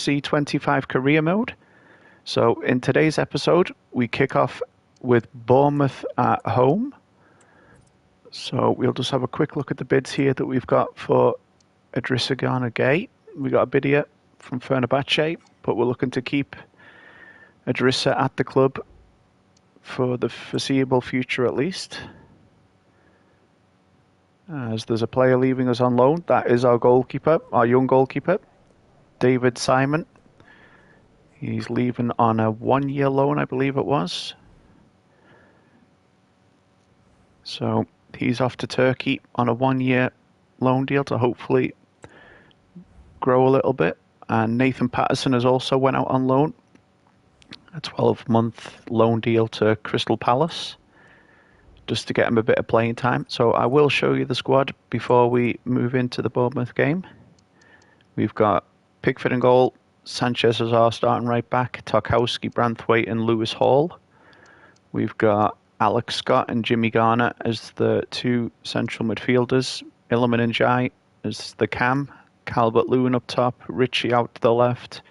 FC25 Career Mode. So in today's episode, we kick off with Bournemouth at home. So we'll just have a quick look at the bids here that we've got for Idrissa Gana Gueye. We got a bid here from Fenerbahce, but we're looking to keep Idrissa at the club for the foreseeable future at least. As there's a player leaving us on loan, that is our goalkeeper, our young goalkeeper, David Simon. He's leaving on a 1-year loan, I believe it was. So he's off to Turkey on a 1-year loan deal to hopefully grow a little bit. And Nathan Patterson has also went out on loan, a 12-month loan deal to Crystal Palace, just to get him a bit of playing time. So I will show you the squad before we move into the Bournemouth game. We've got Pickford in goal, Sanchez as our starting right back, Tarkowski, Branthwaite and Lewis Hall. We've got Alex Scott and Jimmy Garner as the two central midfielders, Iliman Ndiaye as the cam, Calvert-Lewin up top, Richie out to the left,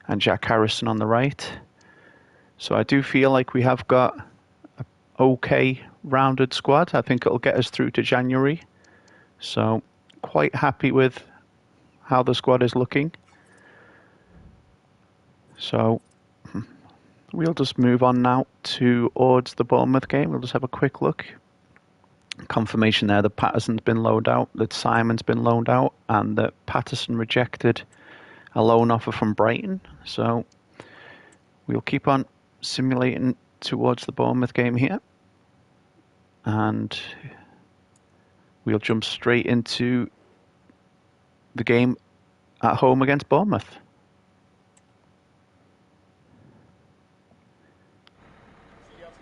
and Jack Harrison on the right. So I do feel like we have got an okay rounded squad. I think it'll get us through to January. So quite happy with how the squad is looking. So we'll just move on now towards the Bournemouth game. We'll just have a quick look. Confirmation there that Patterson's been loaned out, that Simon's been loaned out, and that Patterson rejected a loan offer from Brighton. So we'll keep on simulating towards the Bournemouth game here. And we'll jump straight into the game at home against Bournemouth.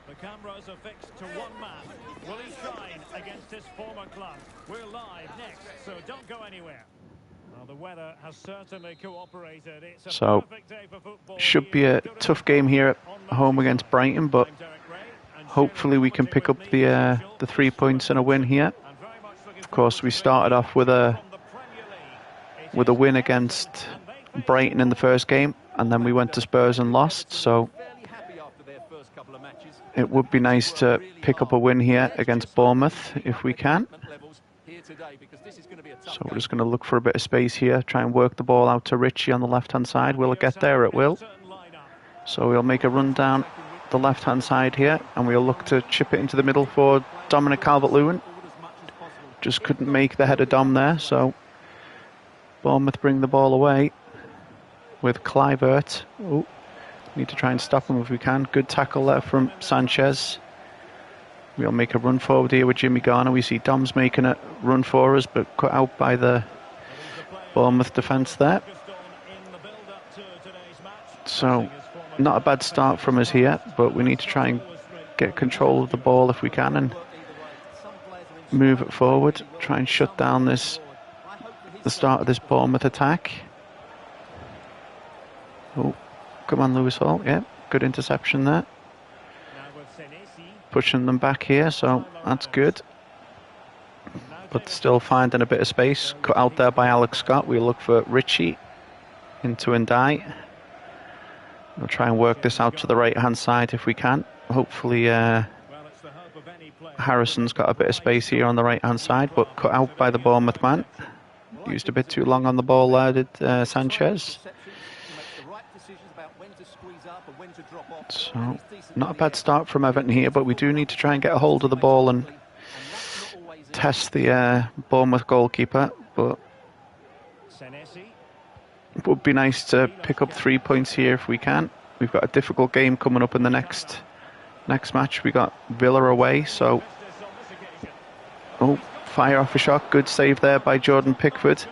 The cameras are fixed to one man. Will he shine against his former club? We're live next, so don't go anywhere. Well, the weather has certainly cooperated. It's a perfect day for football. Should be a tough game here at home against Brighton, but hopefully we can pick up the 3 points and a win here. Of course, we started off with a win against Brighton in the first game, and then we went to Spurs and lost. So it would be nice to pick up a win here against Bournemouth if we can. So we're just going to look for a bit of space here, try and work the ball out to Richie on the left-hand side. Will it get there? It will. So we'll make a run down the left-hand side here, and we'll look to chip it into the middle for Dominic Calvert-Lewin. Just couldn't make the header Dom there, so Bournemouth bring the ball away with Kluivert. Oh, need to try and stop him if we can. Good tackle there from Sanchez. We'll make a run forward here with Jimmy Garner. We see Dom's making a run for us, but cut out by the Bournemouth defence there. So, not a bad start from us here, but we need to try and get control of the ball if we can and move it forward. Try and shut down the start of this Bournemouth attack. Oh, come on, Lewis Hall. Yeah, good interception there. Pushing them back here, so that's good. But still finding a bit of space. Cut out there by Alex Scott. We'll look for Richie into Ndiaye. We'll try and work this out to the right-hand side if we can. Hopefully Harrison's got a bit of space here on the right-hand side, but cut out by the Bournemouth man. Used a bit too long on the ball there, did Sanchez. So, not a bad start from Everton here, but we do need to try and get a hold of the ball and test the Bournemouth goalkeeper. But it would be nice to pick up 3 points here if we can. We've got a difficult game coming up in the next match. We got Villa away, so fire off a shot. Good save there by Jordan Pickford.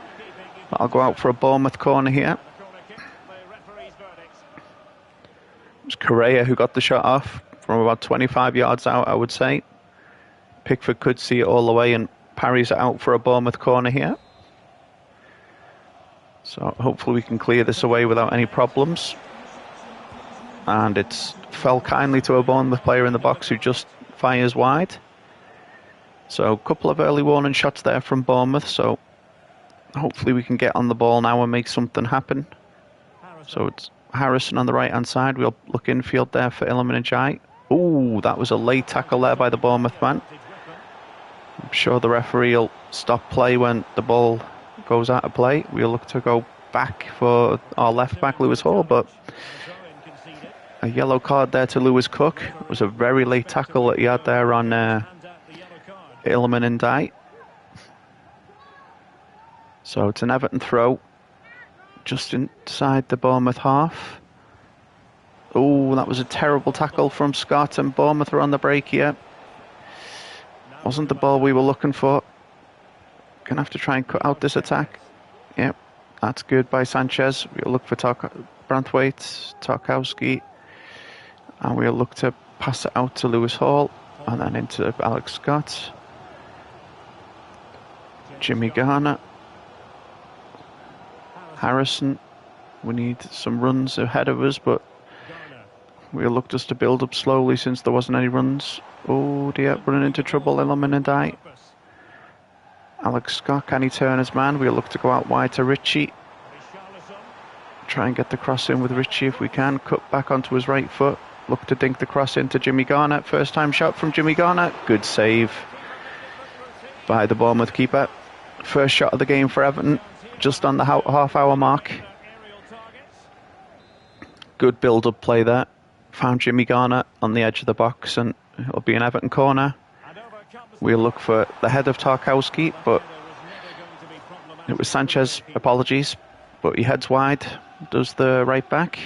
I'll go out for a Bournemouth corner here. It was Correa who got the shot off from about 25 yards out, I would say. Pickford could see it all the way and parries it out for a Bournemouth corner here. So hopefully we can clear this away without any problems. And it's fell kindly to a Bournemouth player in the box who just fires wide. So a couple of early warning shots there from Bournemouth. So hopefully we can get on the ball now and make something happen. So it's Harrison on the right-hand side. We'll look infield there for Ilman and Jai. Ooh, that was a late tackle there by the Bournemouth man. I'm sure the referee will stop play when the ball goes out of play. We'll look to go back for our left back, Lewis Hall, but a yellow card there to Lewis Cook. It was a very late tackle that he had there on Ilman and Dye. So it's an Everton throw just inside the Bournemouth half. Oh, that was a terrible tackle from Scott, and Bournemouth are on the break here. Wasn't the ball we were looking for. Gonna have to try and cut out this attack. Yep, that's good by Sanchez. We'll look for Branthwaite, Tarkowski, and we'll look to pass it out to Lewis Hall, and then into Alex Scott. Jimmy Garner. Harrison. We need some runs ahead of us, but we'll look just to build up slowly since there wasn't any runs. Oh dear, running into trouble, Ilman and Dye. Alex Scott, can he turn his man? We'll look to go out wide to Ritchie. Try and get the cross in with Ritchie if we can. Cut back onto his right foot. Look to dink the cross into Jimmy Garner. First time shot from Jimmy Garner. Good save by the Bournemouth keeper. First shot of the game for Everton, just on the half-hour mark. Good build-up play there. Found Jimmy Garner on the edge of the box, and it'll be an Everton corner. We'll look for the head of Tarkowski, but it was Sanchez, apologies, but he heads wide, does the right back.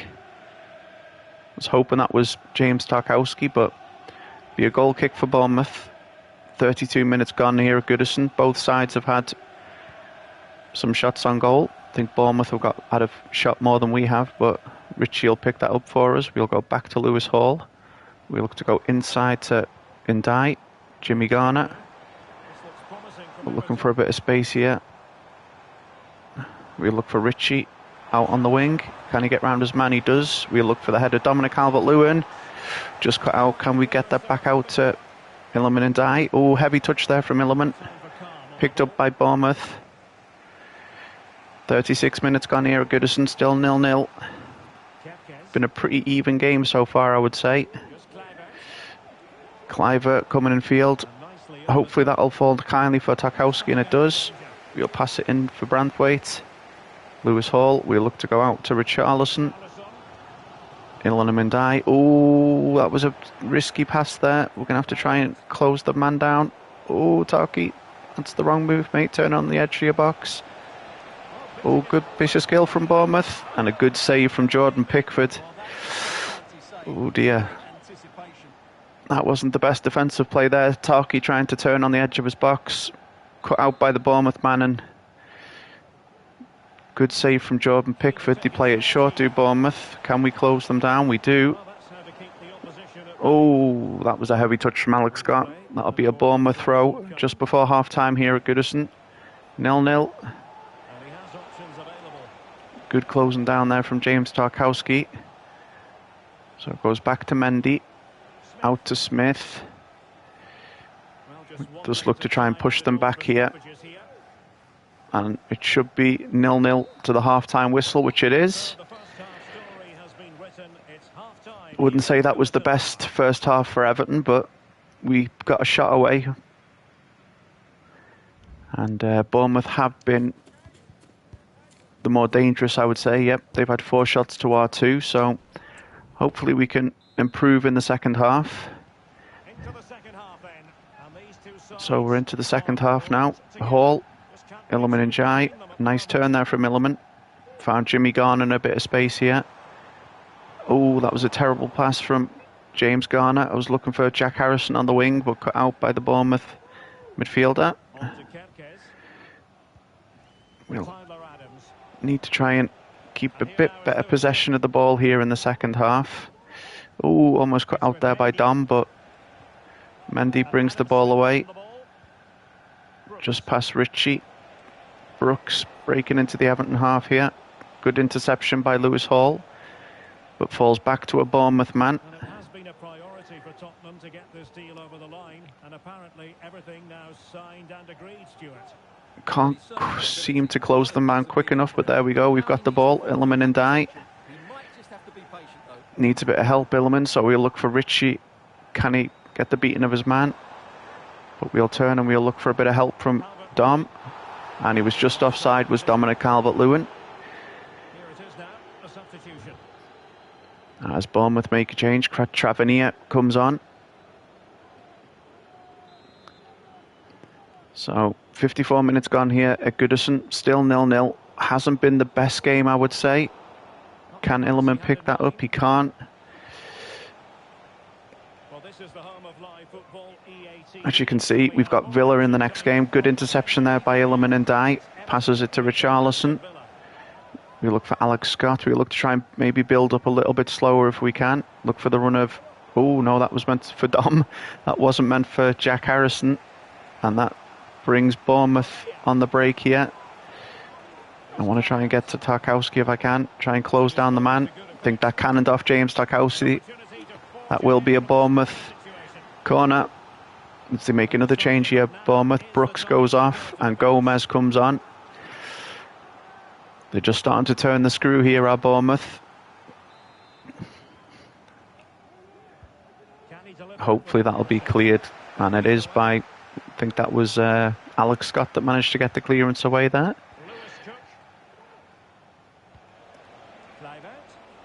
Was hoping that was James Tarkowski, but be a goal kick for Bournemouth. 32 minutes gone here at Goodison. Both sides have had some shots on goal. I think Bournemouth have had a shot more than we have, but Ritchie will pick that up for us. We'll go back to Lewis Hall. We look to go inside to Ndai. Jimmy Garner. We're looking for a bit of space here. We'll look for Ritchie out on the wing. Can he get round his man? He does. We'll look for the header. Dominic Calvert-Lewin. Just cut out. Can we get that back out to Ilman and Dye? Oh, heavy touch there from Ilman. Picked up by Bournemouth. 36 minutes gone here at Goodison. Still 0-0. Been a pretty even game so far, I would say. Cliver coming in field. Hopefully that'll fall kindly for Tarkowski, and it does. We'll pass it in for Branthwaite. Lewis Hall. We'll look to go out to Richarlison. Ilman Ndai. Oh, that was a risky pass there. We're going to have to try and close the man down. Oh, Tarky. That's the wrong move, mate. Turn on the edge of your box. Oh, good piece of skill from Bournemouth. And a good save from Jordan Pickford. Oh, dear. That wasn't the best defensive play there. Tarky trying to turn on the edge of his box. Cut out by the Bournemouth man, and good save from Jordan Pickford. They play it short, do Bournemouth. Can we close them down? We do. Oh, that was a heavy touch from Alex Scott. That'll be a Bournemouth throw just before half-time here at Goodison. 0-0. Good closing down there from James Tarkowski. So it goes back to Mendy. Out to Smith. Just look to try and push them back here. And it should be 0-0 to the half-time whistle, which it is. Wouldn't say that was the best first half for Everton, but we got a shot away. And Bournemouth have been the more dangerous, I would say. Yep, they've had 4 shots to our 2, so hopefully we can improve in the second half. So we're into the second half now. Hall, Ilman and Jai. Nice turn there from Ilman. Found Jimmy Garner in a bit of space here. Oh, that was a terrible pass from James Garner. I was looking for Jack Harrison on the wing, but cut out by the Bournemouth midfielder. We'll need to try and keep a bit better possession of the ball here in the second half. Oh, almost cut out there by Dom, but Mendy brings the ball away. Just past Ritchie. Brooks breaking into the Everton half here. Good interception by Lewis Hall, but falls back to a Bournemouth man. It has been a priority for Tottenham to get this deal over the line, and apparently everything now signed and agreed, Stuart. Can't seem to close the man quick enough, but there we go. We've got the ball. Ilman and Dye. Needs a bit of help, Illiman, so we'll look for Ritchie. Can he get the beating of his man? But we'll turn and we'll look for a bit of help from Dom. And he was just offside, was Dominic Calvert-Lewin. As Bournemouth make a change, Travania comes on. So 54 minutes gone here at Goodison, still 0-0. Hasn't been the best game, I would say. Can Illiman pick that up? He can't. As you can see, we've got Villa in the next game. Good interception there by Illiman and Dye. Passes it to Richarlison. We look for Alex Scott. We look to try and maybe build up a little bit slower if we can. Look for the run of... Oh, no, that was meant for Dom. That wasn't meant for Jack Harrison. And that brings Bournemouth on the break here. I want to try and get to Tarkowski if I can. Try and close down the man. I think that cannoned off James Tarkowski. That will be a Bournemouth corner. As they make another change here, Bournemouth. Brooks goes off and Gomez comes on. They're just starting to turn the screw here, our Bournemouth. Hopefully that'll be cleared. And it is by, I think that was Alex Scott that managed to get the clearance away there.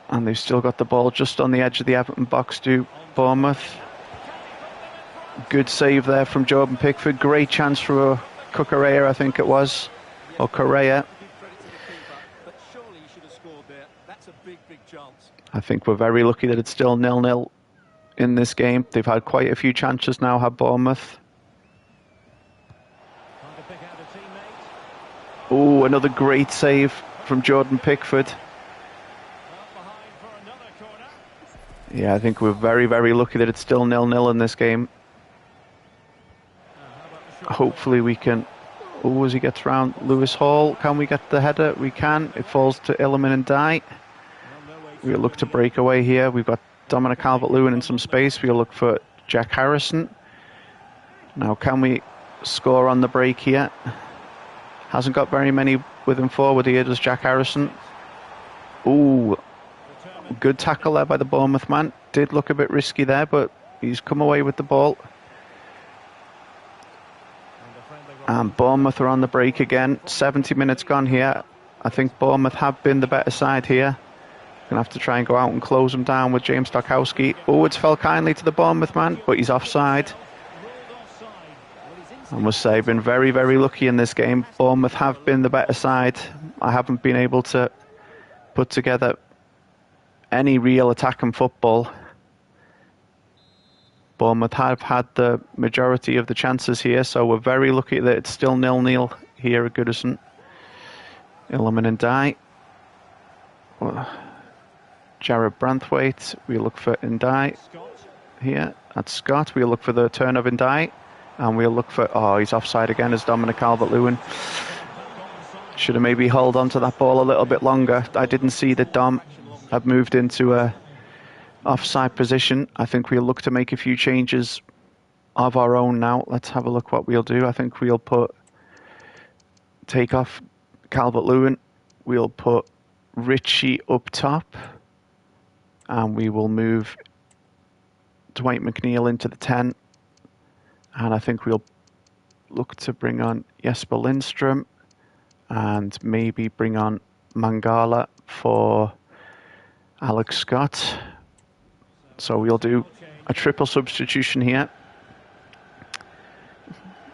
And they've still got the ball just on the edge of the Everton box to Bournemouth. Good save there from Jordan Pickford. Great chance for Cucurella, I think it was. Or Correa. I think we're very lucky that it's still 0-0 in this game. They've had quite a few chances now, have Bournemouth. Oh, another great save from Jordan Pickford. Yeah, I think we're very, very lucky that it's still 0-0 in this game. Hopefully we can... Oh, as he gets round Lewis Hall, can we get the header? We can. It falls to Illiman and Dye. We'll look to break away here. We've got Dominic Calvert-Lewin in some space. We'll look for Jack Harrison. Now, can we score on the break here? Hasn't got very many with him forward here, does Jack Harrison? Ooh, good tackle there by the Bournemouth man. Did look a bit risky there, but he's come away with the ball. And Bournemouth are on the break again. 70 minutes gone here. I think Bournemouth have been the better side here. Gonna have to try and go out and close them down with James Tarkowski. Oh, it's fell kindly to the Bournemouth man, but he's offside. I must say, I've been very, very lucky in this game. Bournemouth have been the better side. I haven't been able to put together any real attacking football. Bournemouth have had the majority of the chances here, so we're very lucky that it's still 0-0 here at Goodison. Illiman and Dye. Jared Branthwaite. We look for Ndai here. That's Scott. We'll look for the turn of Ndai. And we'll look for... Oh, he's offside again as Dominic Calvert-Lewin. Should have maybe held on to that ball a little bit longer. I didn't see that Dom had moved into a offside position. I think we'll look to make a few changes of our own now. Let's have a look what we'll do. I think we'll take off Calvert-Lewin. We'll put Ritchie up top. And we will move Dwight McNeil into the 10. And I think we'll look to bring on Jesper Lindstrom. And maybe bring on Mangala for Alex Scott. So we'll do a triple substitution here.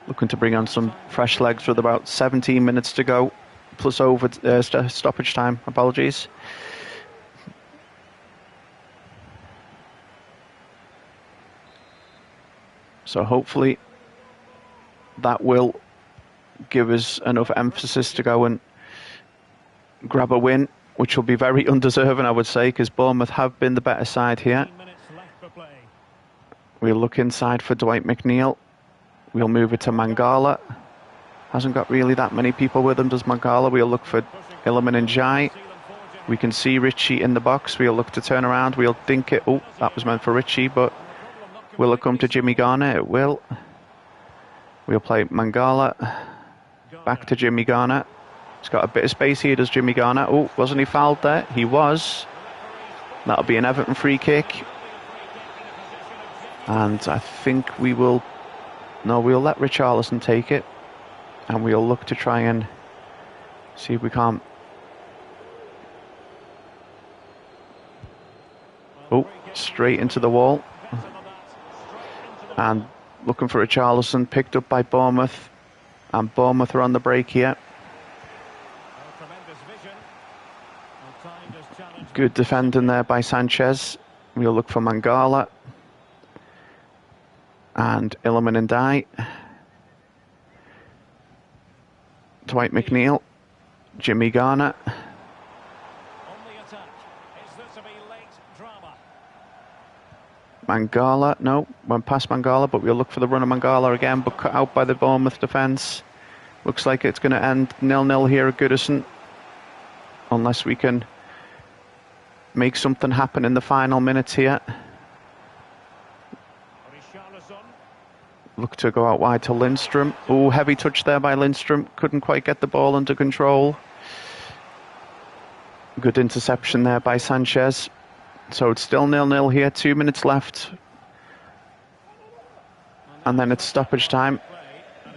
Looking to bring on some fresh legs with about 17 minutes to go. Plus over stoppage time, apologies. So hopefully that will give us enough emphasis to go and grab a win, which will be very undeserving, I would say, because Bournemouth have been the better side here. We'll look inside for Dwight McNeil. We'll move it to Mangala. Hasn't got really that many people with him, does Mangala. We'll look for Illiman and Jai. We can see Ritchie in the box. We'll look to turn around. We'll dink it. Oh, that was meant for Ritchie, but will it come to Jimmy Garner? It will. We'll play Mangala. Back to Jimmy Garner. He's got a bit of space here, does Jimmy Garner. Oh, wasn't he fouled there? He was. That'll be an Everton free kick. And I think we will... No, we'll let Richarlison take it. And we'll look to try and see if we can't... Oh, straight into the wall. And looking for Richarlison, picked up by Bournemouth. And Bournemouth are on the break here. Good defending there by Sanchez. We'll look for Mangala. And Illiman and Dye. Dwight McNeil. Jimmy Garner. Mangala, no, went past Mangala, but we'll look for the run of Mangala again, but cut out by the Bournemouth defence. Looks like it's going to end 0-0 here at Goodison, unless we can make something happen in the final minutes here. Look to go out wide to Lindstrom. Oh, heavy touch there by Lindstrom. Couldn't quite get the ball under control. Good interception there by Sanchez. So it's still 0-0 here, 2 minutes left. And then it's stoppage time.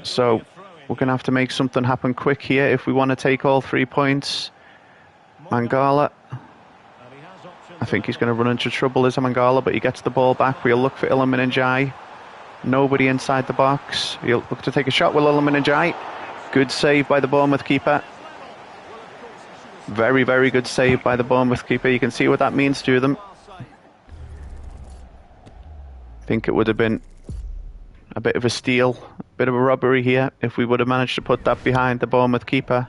So we're going to have to make something happen quick here if we want to take all 3 points. Mangala. I think he's going to run into trouble, is Mangala, but he gets the ball back. We'll look for Illiman and Jai. Nobody inside the box. He'll look to take a shot with Illiman and Jai. Good save by the Bournemouth keeper. Very, very good save by the Bournemouth keeper. You can see what that means to them. I think it would have been a bit of a steal, a bit of a robbery here if we would have managed to put that behind the Bournemouth keeper.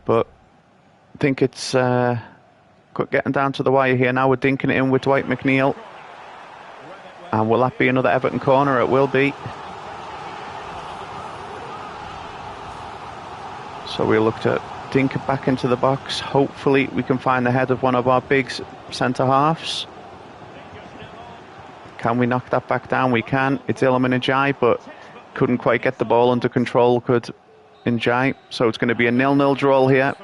But I think it's getting down to the wire here now. We're dinking it in with Dwight McNeil. And will that be another Everton corner? It will be. So we'll look to dink it back into the box. Hopefully we can find the head of one of our big centre halves. Can we knock that back down? We can. It's Illiman and Jai, but couldn't quite get the ball under control, could Njai. So it's going to be a 0-0 draw here.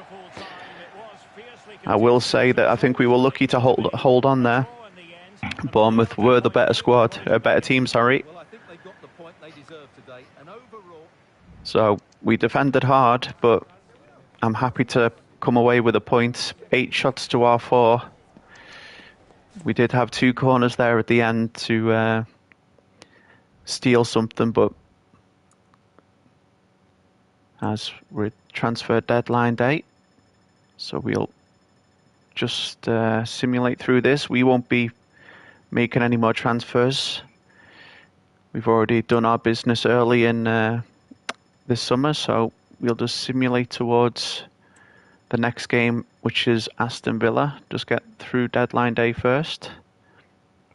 I will say that I think we were lucky to hold on there. Bournemouth were the better squad, better team, sorry. So we defended hard, but I'm happy to come away with a point. 8 shots to our 4. We did have 2 corners there at the end to steal something, but as we're transfer deadline day, so we'll just simulate through this. We won't be making any more transfers. We've already done our business early in this summer, so we'll just simulate towards the next game, which is Aston Villa. Just get through deadline day first.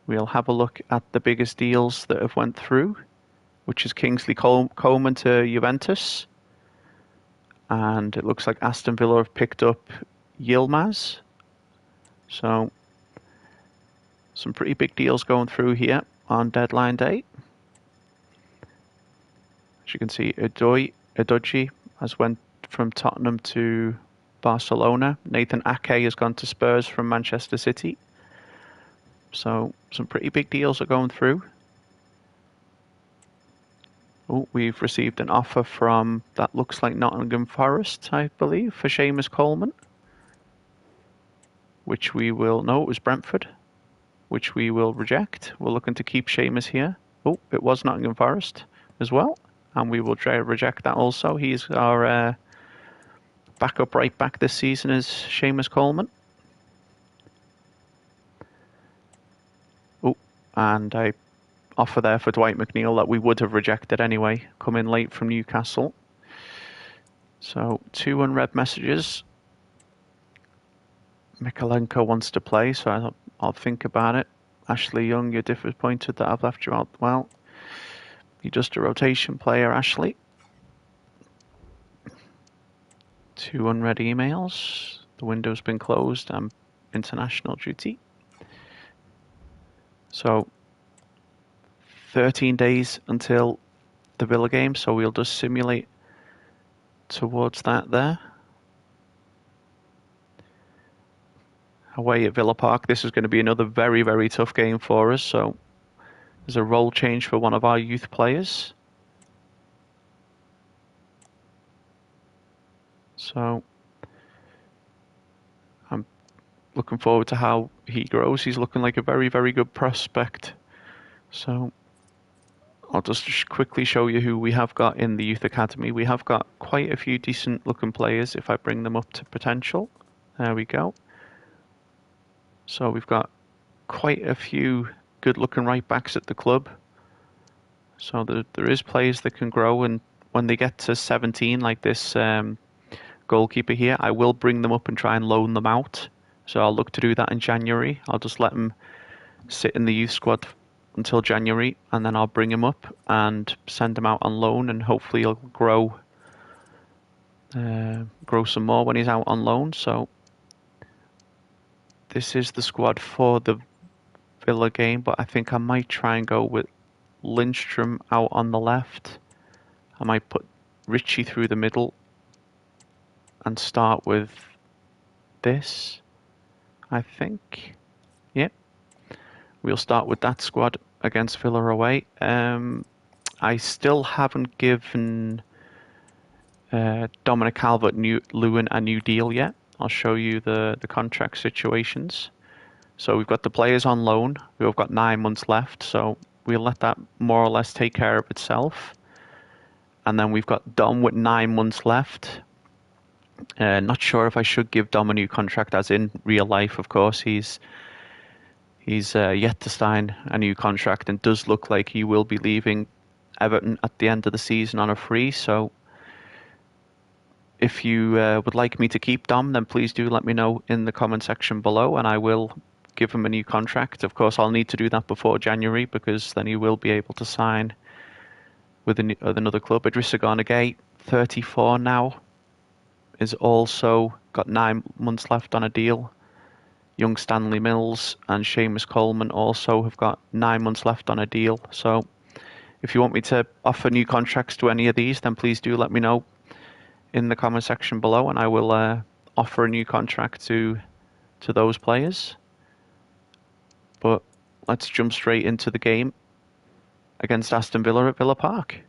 We'll have a look at the biggest deals that have went through, which is Kingsley Coleman to Juventus. And it looks like Aston Villa have picked up Yilmaz. So some pretty big deals going through here on deadline day. As you can see, Edoji has went from Tottenham to Barcelona. Nathan Ake has gone to Spurs from Manchester City. So some pretty big deals are going through. Oh, we've received an offer from, that looks like Nottingham Forest, I believe, for Seamus Coleman. Which we will, no, it was Brentford, which we will reject. We're looking to keep Seamus here. Oh, it was Nottingham Forest as well. And we will reject that also. He's our backup right back this season is Seamus Coleman. Oh, and a offer there for Dwight McNeil that we would have rejected anyway, come in late from Newcastle. So 2 unread messages. Mikalenko wants to play, so I'll think about it. Ashley Young, you're disappointed that I've left you out. Well, you're just a rotation player, Ashley. 2 unread emails. The window's been closed. I'm international duty. So 13 days until the Villa game, so we'll just simulate towards that there. away at Villa Park. This is going to be another very, very tough game for us. So there's a role change for one of our youth players. So I'm looking forward to how he grows. He's looking like a very, very good prospect. So I'll just quickly show you who we have got in the youth academy. We have got quite a few decent looking players if I bring them up to potential. There we go. So we've got quite a few good looking right backs at the club. So there is players that can grow, and when they get to 17 like this goalkeeper here, I will bring them up and try and loan them out. So I'll look to do that in January. I'll just let them sit in the youth squad until January, and then I'll bring him up and send him out on loan, and hopefully he'll grow some more when he's out on loan. So this is the squad for the Villa game, but I think I might try and go with Lindstrom out on the left. I might put Ritchie through the middle and start with this, I think. Yep. We'll start with that squad against Villa away. I still haven't given Dominic Calvert-Lewin a new deal yet. I'll show you the contract situations. So we've got the players on loan. We've got 9 months left, so we'll let that more or less take care of itself. And then we've got Dom with 9 months left. Not sure if I should give Dom a new contract, as in real life, of course. He's yet to sign a new contract and does look like he will be leaving Everton at the end of the season on a free. So if you would like me to keep Dom, then please do let me know in the comment section below, and I will give him a new contract. Of course, I'll need to do that before January, because then he will be able to sign with another club. Idrissa Gana Gueye, 34 now, is also got 9 months left on a deal. Young Stanley Mills and Seamus Coleman also have got 9 months left on a deal. So if you want me to offer new contracts to any of these, then please do let me know in the comment section below, and I will offer a new contract to those players. But let's jump straight into the game against Aston Villa at Villa Park.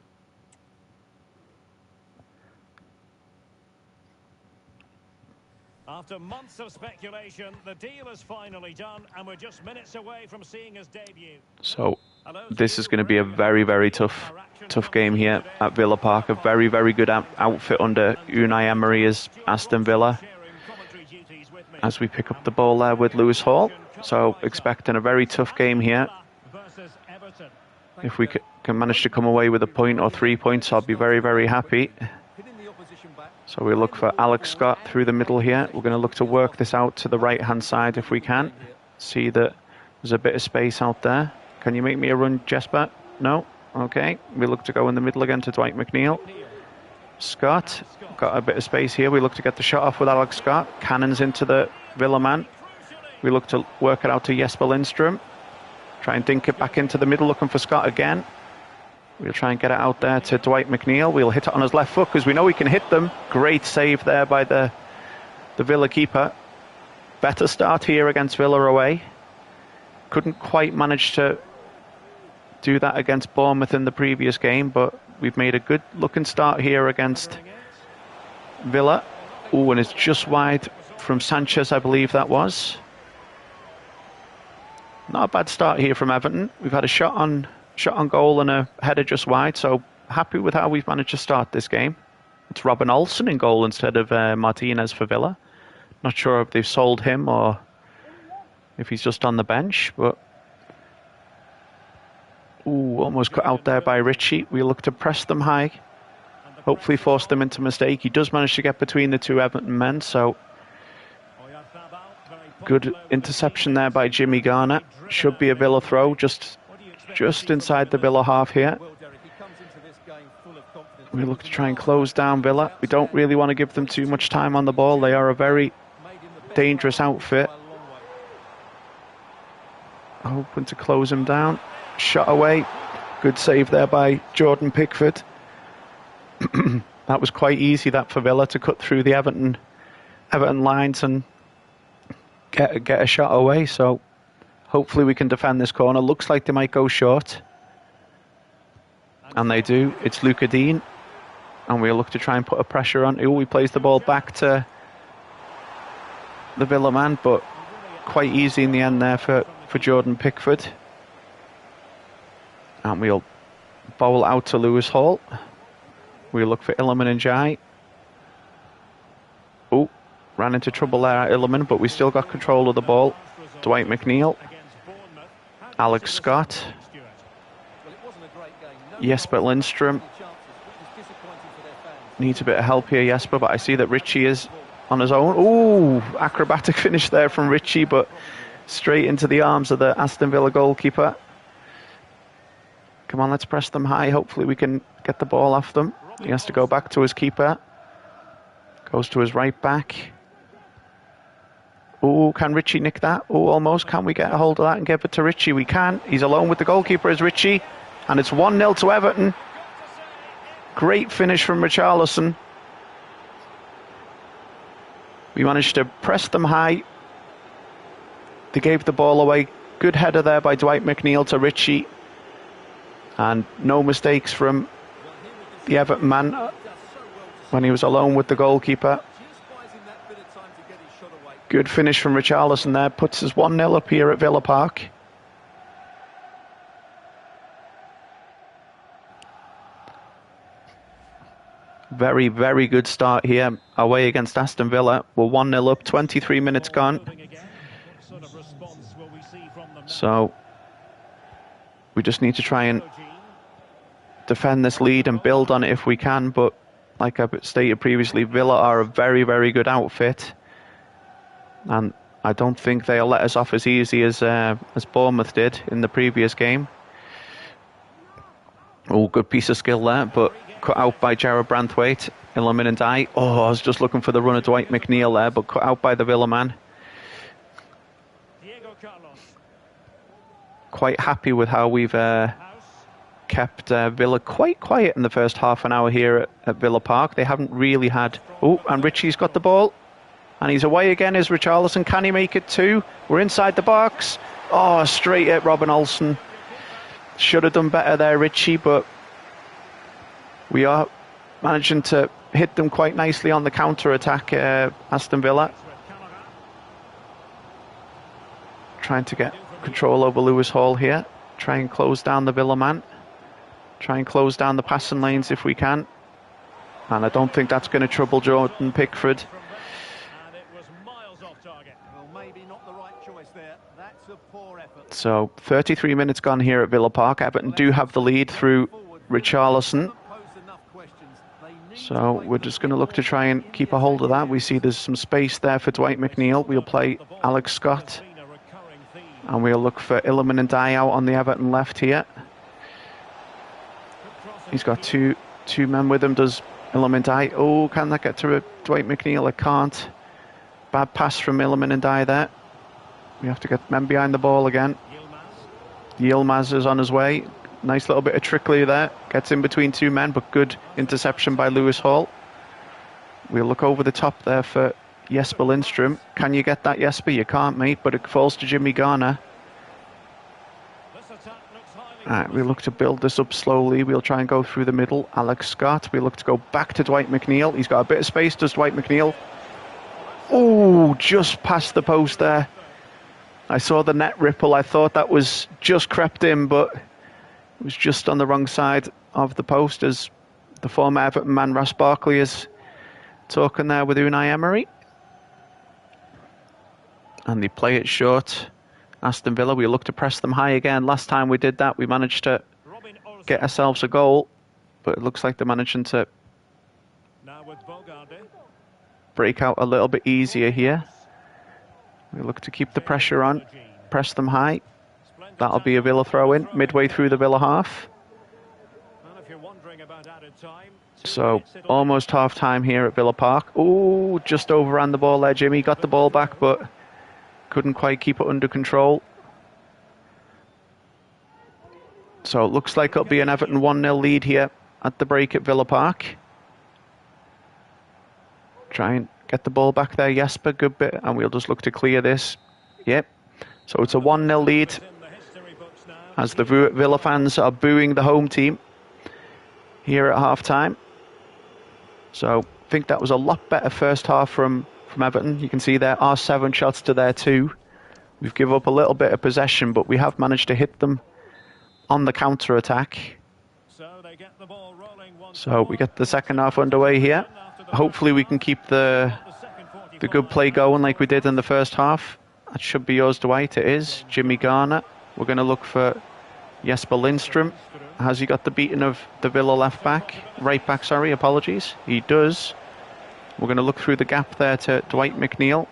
After months of speculation, the deal is finally done, and we're just minutes away from seeing his debut. So this is going to be a very, very tough game here at Villa Park. A very, very good outfit under Unai Emery is Aston Villa, as we pick up the ball there with Lewis Hall. So expecting a very tough game here. If we can manage to come away with a point or 3 points, I'll be very, very happy. So we look for Alex Scott through the middle here. We're going to look to work this out to the right-hand side if we can. See that there's a bit of space out there. Can you make me a run, Jesper? No? Okay. We look to go in the middle again to Dwight McNeil. Scott, got a bit of space here. We look to get the shot off with Alex Scott. Cannons into the Villa man. We look to work it out to Jesper Lindstrom. Try and dink it back into the middle, looking for Scott again. We'll try and get it out there to Dwight McNeil. We'll hit it on his left foot because we know he can hit them. Great save there by the Villa keeper. Better start here against Villa away. Couldn't quite manage to do that against Bournemouth in the previous game, but we've made a good looking start here against Villa. Oh, and it's just wide from Sanchez, I believe that was. Not a bad start here from Everton. We've had a shot on goal and a header just wide, so happy with how we've managed to start this game. It's Robin Olsen in goal instead of Martinez for Villa. Not sure if they've sold him or if he's just on the bench, but almost cut out there by Ritchie. We look to press them high, hopefully force them into mistake. He does manage to get between the two Everton men, so good interception there by Jimmy Garner. Should be a Villa throw, just inside the Villa half here. We look to try and close down Villa. We don't really want to give them too much time on the ball. They are a very dangerous outfit. Hoping to close them down. Shot away. Good save there by Jordan Pickford. That was quite easy, that, for Villa to cut through the Everton lines and get a shot away. So hopefully we can defend this corner. Looks like they might go short. And they do. It's Luca Dean. And we'll look to try and put a pressure on. Oh, he plays the ball back to the Villa man, but quite easy in the end there for Jordan Pickford. And we'll bowl out to Lewis Hall. We'll look for Iliman Ndiaye. Oh, ran into trouble there at Iliman, but we still got control of the ball. Dwight McNeil. Alex Scott. Jesper Lindstrom. Needs a bit of help here, Jesper, but I see that Richie is on his own. Ooh, acrobatic finish there from Richie, but straight into the arms of the Aston Villa goalkeeper. Come on, let's press them high. Hopefully we can get the ball off them. He has to go back to his keeper. Goes to his right back. Oh, can Richie nick that? Oh, almost. Can we get a hold of that and give it to Richie? We can. He's alone with the goalkeeper as Richie. And it's 1-0 to Everton. Great finish from Richarlison. We managed to press them high. They gave the ball away. Good header there by Dwight McNeil to Richie. And no mistakes from the Everton man when he was alone with the goalkeeper. Good finish from Richarlison there. Puts us 1-0 up here at Villa Park. Very, very good start here away against Aston Villa. We're 1-0 up, 23 minutes gone. So we just need to try and defend this lead and build on it if we can. But like I stated previously, Villa are a very, very good outfit. And I don't think they'll let us off as easy as Bournemouth did in the previous game. Oh, good piece of skill there, but cut out by Jarrad Branthwaite. Iliman Ndiaye. Oh, I was just looking for the run of Dwight McNeil there, but cut out by the Villa man. Quite happy with how we've kept Villa quite quiet in the first half an hour here at Villa Park. They haven't really had... Oh, and Richie's got the ball. And he's away again, is Richarlison. Can he make it too? We're inside the box. Oh, straight at Robin Olsen. Should have done better there, Richie, but we are managing to hit them quite nicely on the counter-attack, Aston Villa. Trying to get control over Lewis Hall here. Try and close down the Villa man. Try and close down the passing lanes if we can. And I don't think that's going to trouble Jordan Pickford. So 33 minutes gone here at Villa Park. Everton do have the lead through Richarlison. So we're just going to look to try and keep a hold of that. We see there's some space there for Dwight McNeil. We'll play Alex Scott. And we'll look for Iliman Ndiaye out on the Everton left here. He's got two men with him, does Iliman Ndiaye. Oh, can that get to Dwight McNeil? It can't. Bad pass from Iliman Ndiaye there. We have to get men behind the ball again. Yilmaz is on his way. Nice little bit of trickery there. Gets in between two men, but good interception by Lewis Hall. We'll look over the top there for Jesper Lindstrom. Can you get that, Jesper? You can't, mate, but it falls to Jimmy Garner. Alright, we'll look to build this up slowly. We'll try and go through the middle. Alex Scott. We'll look to go back to Dwight McNeil. He's got a bit of space, does Dwight McNeil. Oh, just past the post there. I saw the net ripple. I thought that was just crept in, but it was just on the wrong side of the post as the former Everton man Ross Barkley is talking there with Unai Emery. And they play it short. Aston Villa, we look to press them high again. Last time we did that, we managed to get ourselves a goal, but it looks like they're managing to break out a little bit easier here. We look to keep the pressure on, press them high. That'll be a Villa throw-in midway through the Villa half. So almost half-time here at Villa Park. Oh, just overran the ball there, Jimmy. Got the ball back, but couldn't quite keep it under control. So it looks like it'll be an Everton 1-0 lead here at the break at Villa Park. Try and Get the ball back there, Jesper, good bit, and we'll just look to clear this. Yep. So it's a 1-0 lead as the Villa fans are booing the home team here at half-time. So I think that was a lot better first half from Everton. You can see there are 7 shots to their 2. We've given up a little bit of possession, but we have managed to hit them on the counter-attack. So we get the second half underway here. Hopefully we can keep the good play going like we did in the first half. That should be yours, Dwight. It is. Jimmy Garner. We're going to look for Jesper Lindstrom. Has he got the beating of the Villa right back, sorry, apologies. He does. We're going to look through the gap there to Dwight McNeil.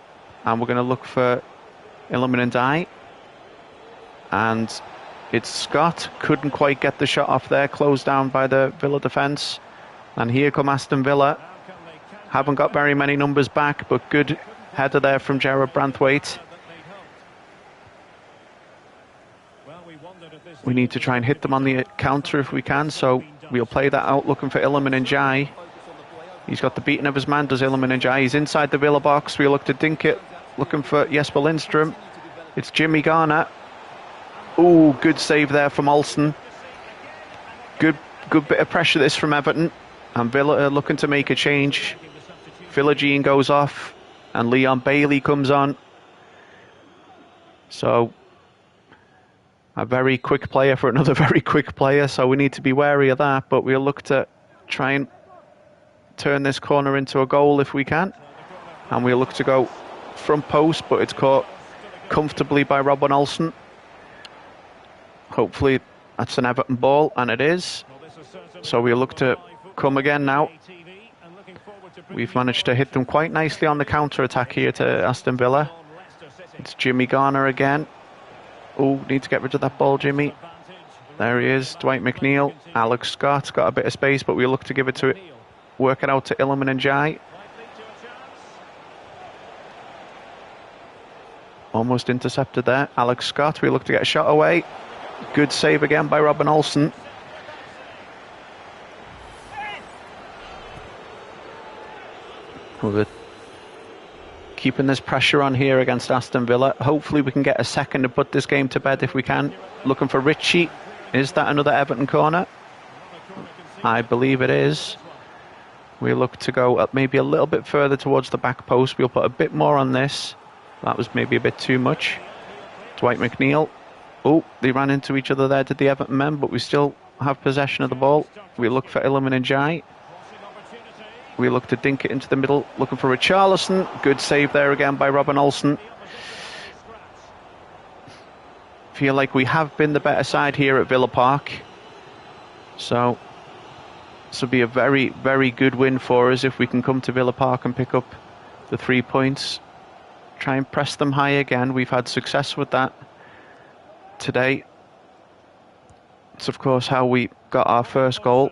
And we're going to look for Iliman Ndiaye. And it's Scott. Couldn't quite get the shot off there. Closed down by the Villa defence. And here come Aston Villa. Haven't got very many numbers back, but good header there from Gerard Branthwaite. We need to try and hit them on the counter if we can, so we'll play that out looking for Iliman Ndiaye. He's got the beating of his man, does Iliman Ndiaye. He's inside the Villa box. We look to dink it, looking for Jesper Lindstrom. It's Jimmy Garner. Ooh, good save there from Olsen. Good bit of pressure this from Everton. And Villa are looking to make a change. Philogene goes off and Leon Bailey comes on. So a very quick player for another very quick player, so we need to be wary of that, but we'll look to try and turn this corner into a goal if we can. And we'll look to go front post, but it's caught comfortably by Robin Olsen. Hopefully that's an Everton ball, and it is. So we'll look to come again now. We've managed to hit them quite nicely on the counter-attack here to Aston Villa. It's Jimmy Garner again. Oh, need to get rid of that ball, Jimmy. There he is, Dwight McNeil. Alex Scott's got a bit of space, but we'll look to give it to work it out to Iliman Ndiaye. Almost intercepted there. Alex Scott, we look to get a shot away. Good save again by Robin Olsen. We're keeping this pressure on here against Aston Villa. Hopefully we can get a second to put this game to bed if we can. Looking for Ritchie. Is that another Everton corner? I believe it is. We look to go up maybe a little bit further towards the back post. We'll put a bit more on this. That was maybe a bit too much. Dwight McNeil. Oh, they ran into each other there, did the Everton men, but we still have possession of the ball. We look for Iliman Ndiaye. We look to dink it into the middle, looking for Richarlison. Good save there again by Robin Olsen. Feel like we have been the better side here at Villa Park. So this will be a very, very good win for us if we can come to Villa Park and pick up the 3 points. Try and press them high again. We've had success with that today. It's of course how we got our first goal.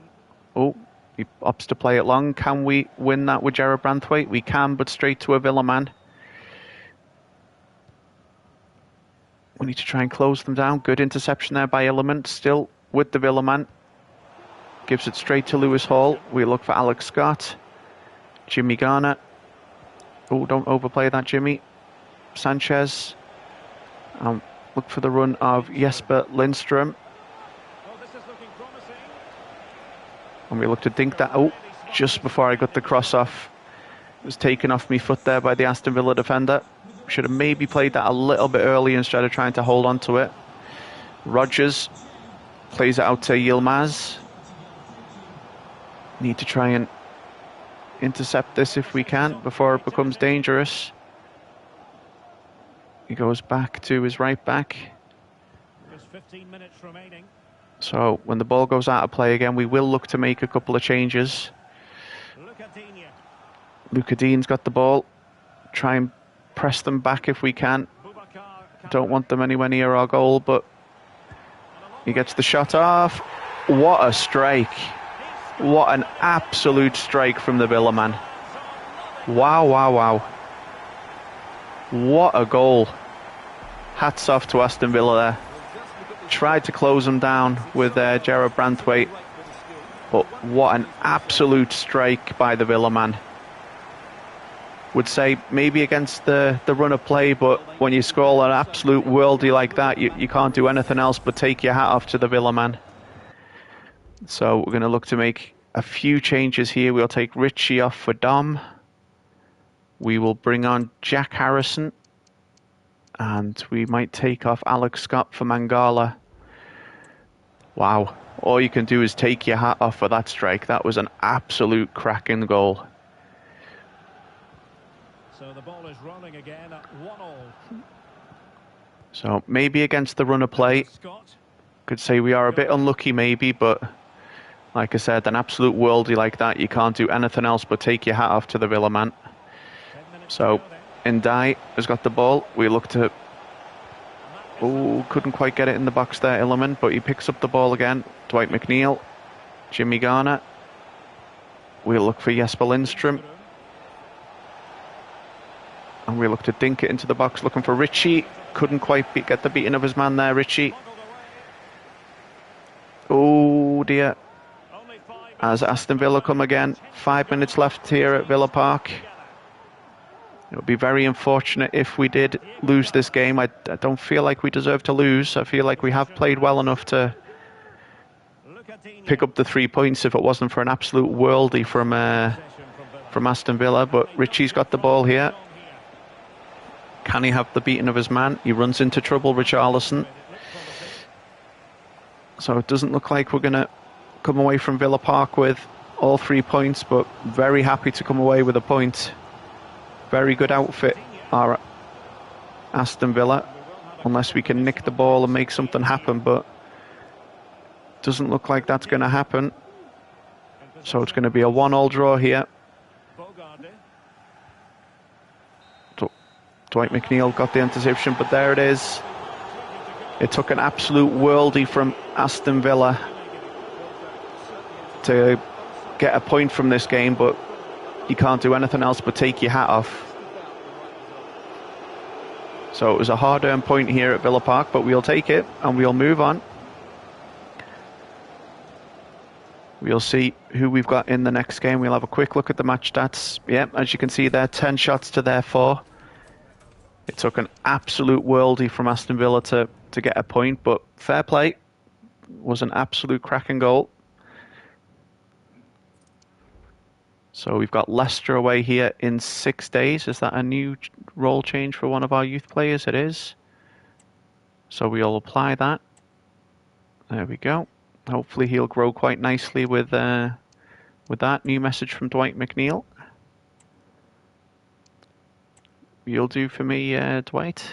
Oh, he opts to play it long. Can we win that with Gerard Branthwaite? We can, but straight to a Villa man. We need to try and close them down. Good interception there by Iliman. Still with the Villa man. Gives it straight to Lewis Hall. We look for Alex Scott. Jimmy Garner. Oh, don't overplay that, Jimmy. Sanchez. Look for the run of Jesper Lindstrom. And we look to dink that. Oh, just before I got the cross off. It was taken off me foot there by the Aston Villa defender. Should have maybe played that a little bit early instead of trying to hold on to it. Rodgers plays it out to Yilmaz. Need to try and intercept this if we can before it becomes dangerous. He goes back to his right back. There's 15 minutes remaining. So when the ball goes out of play again, we will look to make a couple of changes. Luca Dean's got the ball. Try and press them back if we can. Don't want them anywhere near our goal, but he gets the shot off. What a strike. What an absolute strike from the Villa man. Wow, wow, wow. What a goal. Hats off to Aston Villa there. Tried to close them down with Gerard Branthwaite, but what an absolute strike by the Villa man. would say maybe against the run of play, but when you score an absolute worldie like that, you can't do anything else but take your hat off to the Villa man. So we're going to look to make a few changes here. We'll take Richie off for Dom. We will bring on Jack Harrison. And we might take off Alex Scott for Mangala. Wow. All you can do is take your hat off for that strike. That was an absolute cracking goal. So the ball is rolling again at 1-1. So maybe against the run of play. Could say we are a bit unlucky maybe, but like I said, an absolute worldie like that, you can't do anything else but take your hat off to the Villa man. So Ndai has got the ball. We look to... Oh, couldn't quite get it in the box there, Illiman, but he picks up the ball again. Dwight McNeil, Jimmy Garner. We'll look for Jesper Lindstrom. And we look to dink it into the box, looking for Richie. Couldn't quite get the beating of his man there, Richie. Oh dear. As Aston Villa come again. 5 minutes left here at Villa Park. It would be very unfortunate if we did lose this game. I don't feel like we deserve to lose. I feel like we have played well enough to pick up the 3 points if it wasn't for an absolute worldie from Aston Villa. But Richie's got the ball here. Can he have the beating of his man? He runs into trouble, Richarlison. So it doesn't look like we're going to come away from Villa Park with all 3 points, but very happy to come away with a point. Very good outfit, our Aston Villa, unless we can nick the ball and make something happen, but doesn't look like that's going to happen. So it's going to be a 1-1 draw here. Dwight McNeil got the interception, but there it is. It took an absolute worldie from Aston Villa to get a point from this game, but you can't do anything else but take your hat off. So it was a hard-earned point here at Villa Park, but we'll take it and we'll move on. We'll see who we've got in the next game. We'll have a quick look at the match stats. Yeah, as you can see there, 10 shots to their 4. It took an absolute worldie from Aston Villa to get a point, but fair play. Was an absolute cracking goal. So we've got Leicester away here in 6 days. Is that a new role change for one of our youth players? It is. So we'll apply that. There we go. Hopefully he'll grow quite nicely with that. New message from Dwight McNeil. You'll do for me, Dwight.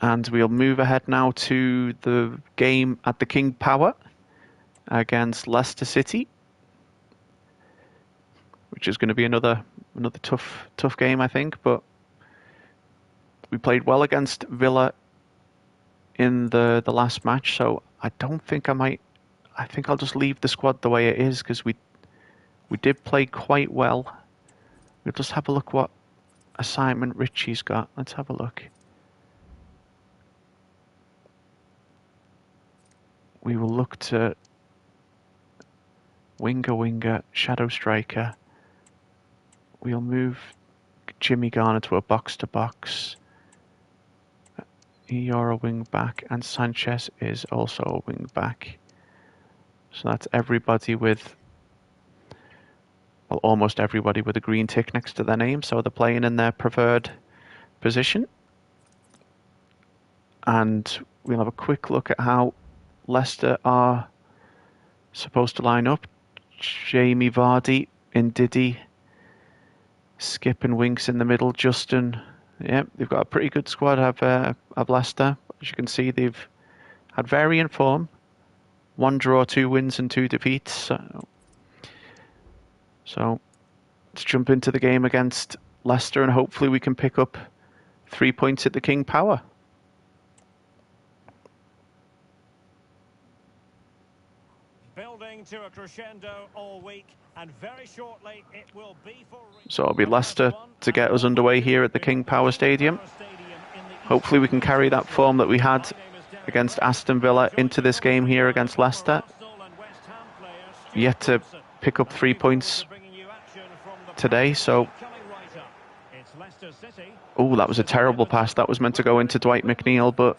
And we'll move ahead now to the game at the King Power against Leicester City, which is going to be another tough game, I think. But we played well against Villa in the last match, so I don't think I think I'll just leave the squad the way it is, because we did play quite well. We'll just have a look what assignment Richie's got. Let's have a look. We will look to winger, shadow striker. We'll move Jimmy Garner to a box-to-box. You're a wing back, and Sanchez is also a wing back. So that's everybody with, well, almost everybody with a green tick next to their name, so they're playing in their preferred position. And we'll have a quick look at how Leicester are supposed to line up. Jamie Vardy, Ndidi, Skip and Winks in the middle. Justin, yeah, they've got a pretty good squad of Leicester. As you can see, they've had varying form. 1 draw, 2 wins and 2 defeats. So let's jump into the game against Leicester and hopefully we can pick up 3 points at the King Power. Building to a crescendo all week, and very shortly it will be for... So it'll be Leicester to get us underway here at the King Power Stadium. Hopefully we can carry that form that we had against Aston Villa into this game here against Leicester. Yet to pick up 3 points today, so... Coming right up. It's Leicester City. Oh, that was a terrible pass. That was meant to go into Dwight McNeil, but...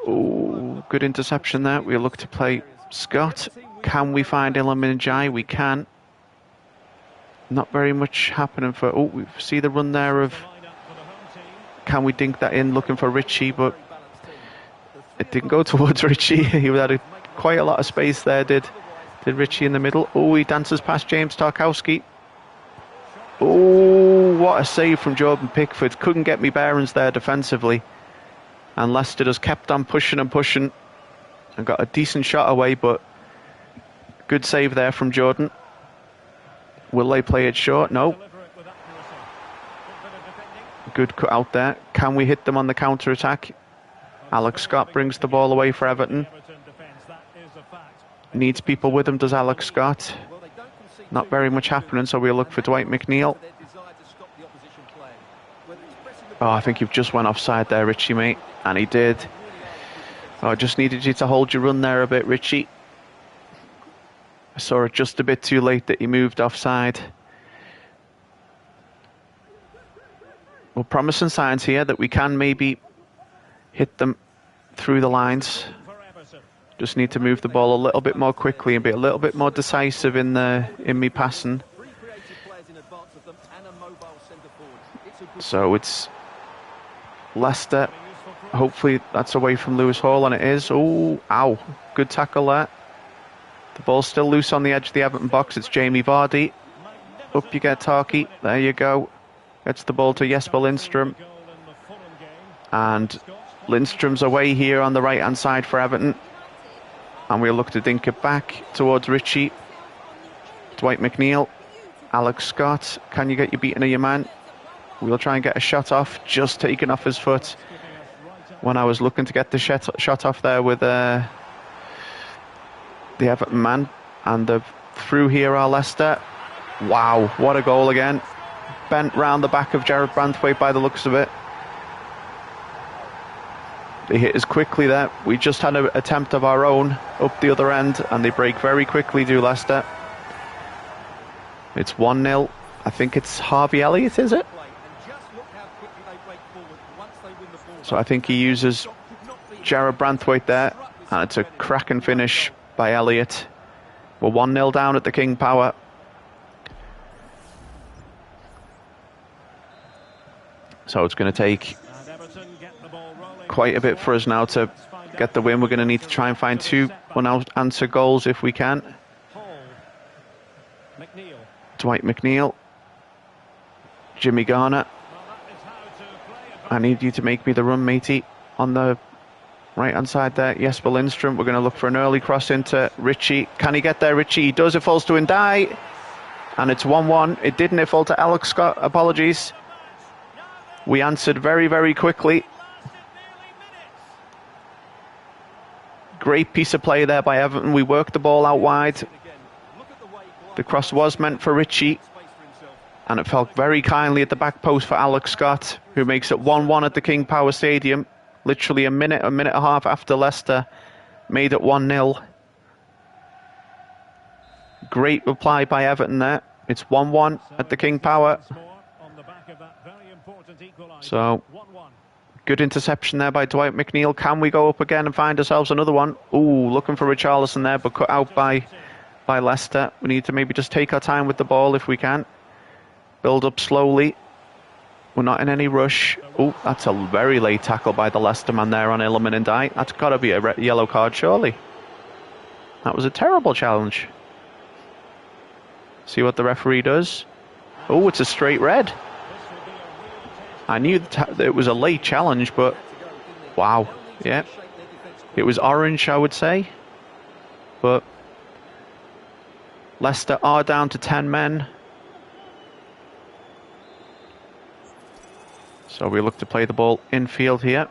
Oh, good interception there. We look to play Scott. Can we find Iliman Ndiaye? We can. Not very much happening for... Oh, we see the run there of... Can we dink that in? Looking for Richie, but... It didn't go towards Richie. He had quite a lot of space there, did Richie in the middle. Oh, he dances past James Tarkowski. Oh, what a save from Jordan Pickford. Couldn't get me bearings there defensively. And Leicester just kept on pushing and pushing. And got a decent shot away, but... Good save there from Jordan. Will they play it short? No. Good cut out there. Can we hit them on the counter-attack? Alex Scott brings the ball away for Everton. Needs people with him, does Alex Scott. Not very much happening, so we'll look for Dwight McNeil. Oh, I think you've just went offside there, Richie, mate. And he did. Oh, I just needed you to hold your run there a bit, Richie. I saw it just a bit too late that he moved offside. Well, promising signs here that we can maybe hit them through the lines. Just need to move the ball a little bit more quickly and be a little bit more decisive in me passing. So it's Leicester. Hopefully that's away from Lewis Hall, and it is. Oh, ow. Good tackle there. The ball's still loose on the edge of the Everton box. It's Jamie Vardy. Up you get, Tarky. There you go. Gets the ball to Jesper Lindstrom. And Lindstrom's away here on the right-hand side for Everton. And we'll look to dink it back towards Richie. Dwight McNeil. Alex Scott. Can you get your beating of your man? We'll try and get a shot off. Just taken off his foot. When I was looking to get the shot off there with the Everton man. And the through here are Leicester. Wow, what a goal again. Bent round the back of Jared Branthwaite by the looks of it. They hit us quickly there. We just had an attempt of our own up the other end, and they break very quickly, do Leicester. It's 1-0. I think it's Harvey Elliott, is it? So I think he uses Jared Branthwaite there, and it's a cracking finish by Elliott. We're 1-0 down at the King Power. So it's going to take quite a bit for us now to get the win. We're going to need to try and find 2 unanswered goals if we can. Dwight McNeil. Jimmy Garner. I need you to make me the run, matey. On the right-hand side there, Jesper Lindstrom. We're going to look for an early cross into Richie. Can he get there, Richie? He does. It falls to Ndiaye. And it's 1-1. It didn't. It fall to Alex Scott. Apologies. We answered very, very quickly. Great piece of play there by Everton. We worked the ball out wide. The cross was meant for Richie. And it fell very kindly at the back post for Alex Scott, who makes it 1-1 at the King Power Stadium. Literally a minute and a half after Leicester made it 1-0. Great reply by Everton there. It's 1-1 at the King Power. So, good interception there by Dwight McNeil. Can we go up again and find ourselves another one? Ooh, looking for Richarlison there, but cut out by Leicester. We need to maybe just take our time with the ball if we can. Build up slowly. We're not in any rush. Oh, that's a very late tackle by the Leicester man there on Iliman Ndiaye. That's got to be a yellow card, surely. That was a terrible challenge. See what the referee does. Oh, it's a straight red. I knew that it was a late challenge, but wow, yeah. It was orange, I would say. But Leicester are down to 10 men. So we look to play the ball infield here.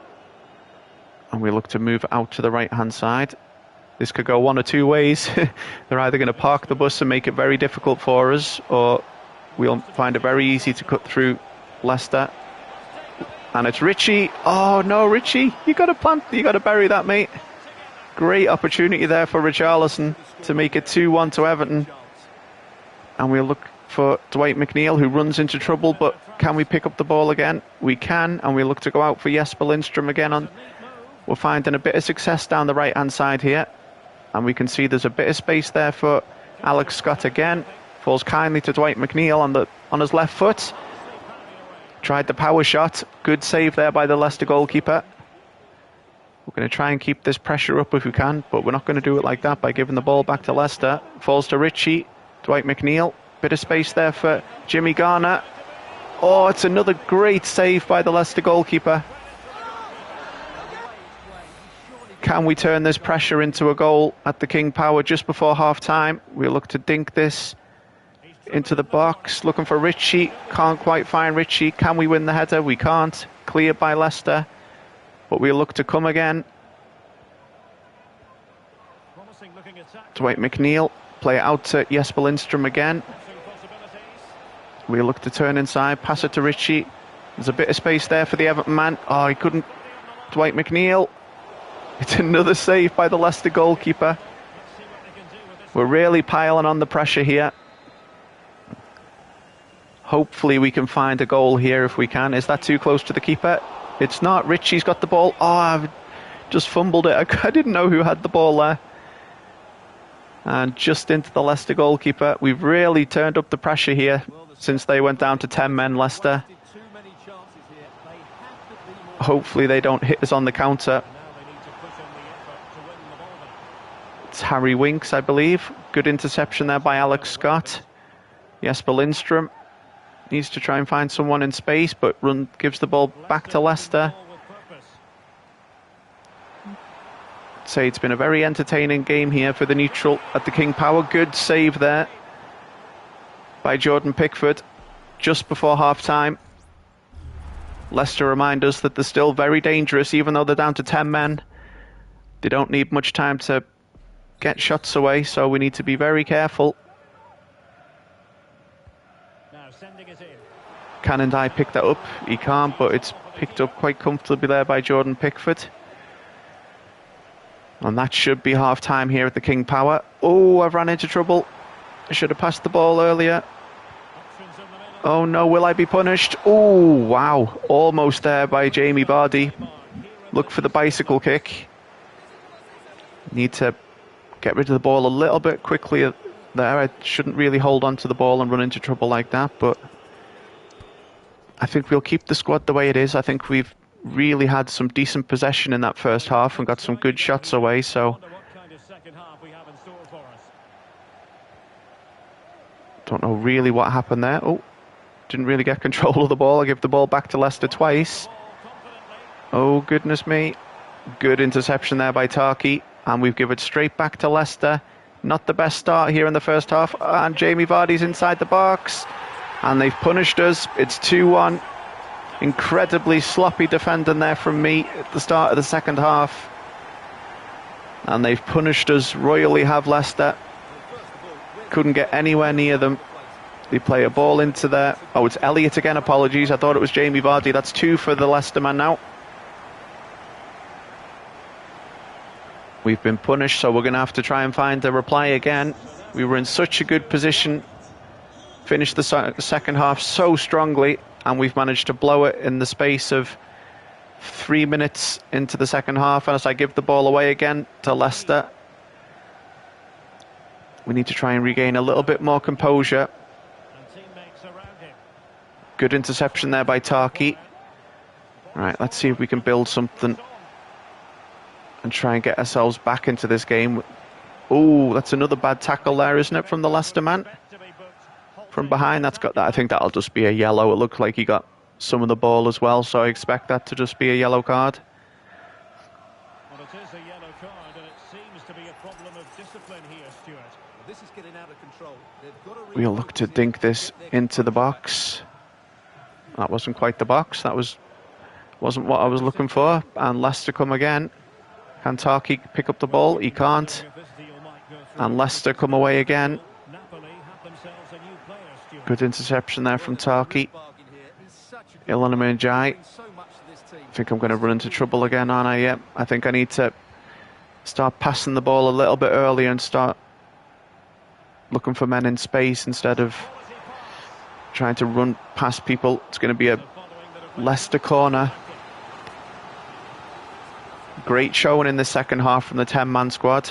And we look to move out to the right-hand side. This could go one or two ways. They're either going to park the bus and make it very difficult for us, or we'll find it very easy to cut through Leicester. And it's Richie. Oh no, Richie, you got to bury that, mate. Great opportunity there for Richarlison to make it 2-1 to Everton. And we'll look for Dwight McNeil, who runs into trouble, but can we pick up the ball again? We can, and we look to go out for Jesper Lindstrom again. We're finding a bit of success down the right-hand side here. And we can see there's a bit of space there for Alex Scott again. Falls kindly to Dwight McNeil on his left foot. Tried the power shot. Good save there by the Leicester goalkeeper. We're going to try and keep this pressure up if we can, but we're not going to do it like that by giving the ball back to Leicester. Falls to Ritchie. Dwight McNeil. Bit of space there for Jimmy Garner. Oh, it's another great save by the Leicester goalkeeper. Can we turn this pressure into a goal at the King Power just before half-time? We'll look to dink this into the box, looking for Ritchie. Can't quite find Ritchie. Can we win the header? We can't. Cleared by Leicester. But we'll look to come again. Dwight McNeil. Play it out to Jesper Lindstrom again. We'll look to turn inside. Pass it to Ritchie. There's a bit of space there for the Everton man. Oh, he couldn't. Dwight McNeil. It's another save by the Leicester goalkeeper. We're really piling on the pressure here. Hopefully we can find a goal here if we can. Is that too close to the keeper? It's not. Ritchie's got the ball. Oh, I've just fumbled it. I didn't know who had the ball there. And just into the Leicester goalkeeper. We've really turned up the pressure here since they went down to 10 men, Leicester. Hopefully they don't hit us on the counter. It's Harry Winks, I believe. Good interception there by Alex Scott. Jesper Lindstrom needs to try and find someone in space, but gives the ball back to Leicester. I'd say it's been a very entertaining game here for the neutral at the King Power. Good save there by Jordan Pickford just before half-time. Leicester remind us that they're still very dangerous, even though they're down to 10 men. They don't need much time to get shots away, so we need to be very careful. Can Ndai pick that up? He can't, but it's picked up quite comfortably there by Jordan Pickford. And that should be half-time here at the King Power. Oh, I've ran into trouble. I should have passed the ball earlier. Oh no, will I be punished? Oh, wow. Almost there by Jamie Vardy. Look for the bicycle kick. Need to get rid of the ball a little bit quickly there. I shouldn't really hold on to the ball and run into trouble like that, but I think we'll keep the squad the way it is. I think we've really had some decent possession in that first half and got some good shots away, so don't know really what happened there. Oh, didn't really get control of the ball. I give the ball back to Leicester twice. Oh, goodness me. Good interception there by Tarky, and we've given it straight back to Leicester. Not the best start here in the first half, and Jamie Vardy's inside the box, and they've punished us. It's 2-1. Incredibly sloppy defending there from me at the start of the second half. And they've punished us royally, have Leicester. Couldn't get anywhere near them. They play a ball into there. Oh, it's Elliott again, apologies. I thought it was Jamie Vardy. That's 2 for the Leicester man now. We've been punished, so we're going to have to try and find a reply again. We were in such a good position. Finished the second half so strongly, and we've managed to blow it in the space of 3 minutes into the second half. And as I give the ball away again to Leicester, we need to try and regain a little bit more composure. Good interception there by Tarky. Right, let's see if we can build something and try and get ourselves back into this game. Oh, that's another bad tackle there, isn't it, from the Leicester man? From behind, that's got that. I think that'll just be a yellow. It looks like he got some of the ball as well, so I expect that to just be a yellow card. Well, it is a yellow card, and it seems to be a problem of discipline here, Stuart. Well, this is getting out of control. We'll look to dink this into the box. That wasn't quite the box. That wasn't what I was looking for. And Leicester come again. Can Tarky pick up the ball? He can't. And Leicester come away again. Good interception there from Tarky. Ilana Njai. I think I'm going to run into trouble again, aren't I? Yeah, I think I need to start passing the ball a little bit earlier and start looking for men in space instead of trying to run past people. It's going to be a Leicester corner. Great showing in the second half from the 10-man squad.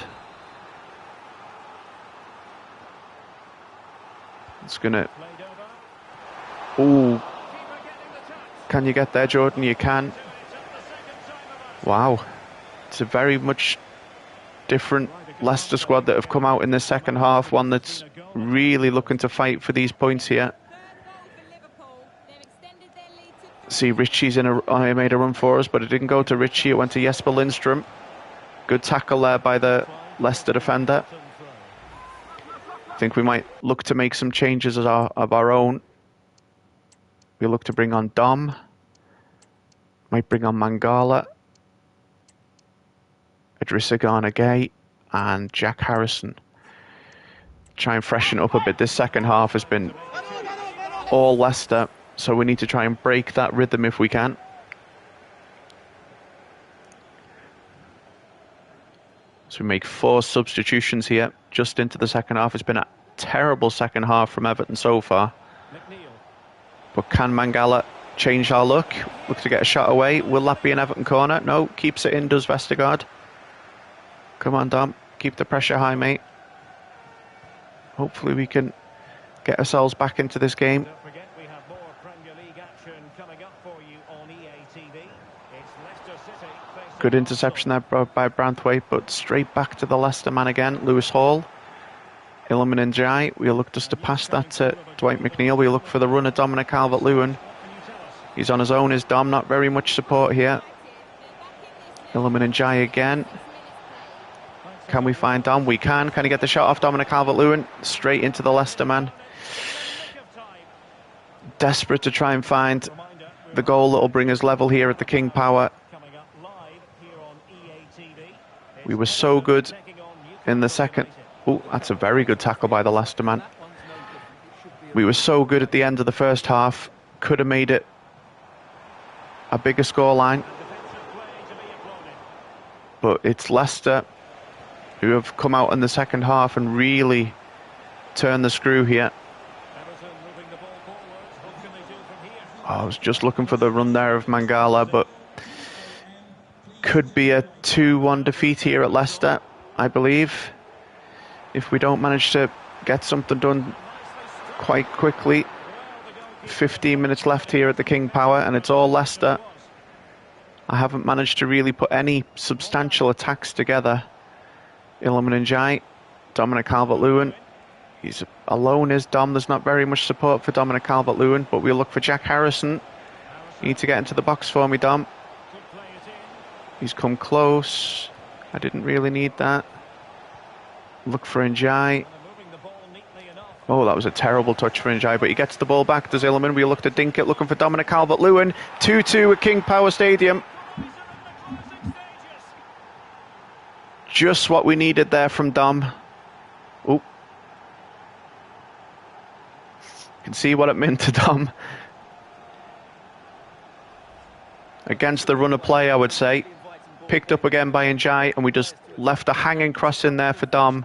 It's going to... Ooh. Can you get there, Jordan? You can. Wow. It's a very much different Leicester squad that have come out in the second half. One that's really looking to fight for these points here. See, Ritchie's made a run for us, but it didn't go to Ritchie. It went to Jesper Lindstrom. Good tackle there by the Leicester defender. I think we might look to make some changes of our own. We look to bring on Dom. Might bring on Mangala, Idrissa Gana Gueye, and Jack Harrison. Try and freshen up a bit. This second half has been all Leicester, so we need to try and break that rhythm if we can. So we make 4 substitutions here, just into the second half. It's been a terrible second half from Everton so far. But can Mangala change our look? Look to get a shot away. Will that be an Everton corner? No, keeps it in, does Vestergaard. Come on, Dom. Keep the pressure high, mate. Hopefully we can get ourselves back into this game. Don't forget, we have more Premier League action coming up for you on EA TV. It's Leicester City facing... Good interception there by Branthwaite, but straight back to the Leicester man again. Lewis Hall. Iliman Ndiaye. We'll look just to pass that to Dwight McNeil. We'll look for the run of Dominic Calvert-Lewin. He's on his own, is Dom. Not very much support here. Iliman Ndiaye again. Can we find Dom? We can. Can he get the shot off Dominic Calvert-Lewin? Straight into the Leicester man. Desperate to try and find the goal that will bring us level here at the King Power. We were so good in the second... Oh, that's a very good tackle by the Leicester man. We were so good at the end of the first half. Could have made it a bigger scoreline. But it's Leicester who have come out in the second half and really turned the screw here. I was just looking for the run there of Mangala, but could be a 2-1 defeat here at Leicester, I believe, if we don't manage to get something done quite quickly. 15 minutes left here at the King Power, and it's all Leicester. I haven't managed to really put any substantial attacks together. Iliman Ndiaye, Dominic Calvert-Lewin. He's alone, is Dom. There's not very much support for Dominic Calvert-Lewin, but we'll look for Jack Harrison. You need to get into the box for me, Dom. He's come close. I didn't really need that. Look for Ndiaye. Oh, that was a terrible touch for Ndiaye, but he gets the ball back. Does Iliman? We look to dink it, looking for Dominic Calvert-Lewin. 2-2 at King Power Stadium. Just what we needed there from Dom. Oh. You can see what it meant to Dom. Against the run of play, I would say. Picked up again by Ndiaye, and we just left a hanging cross in there for Dom,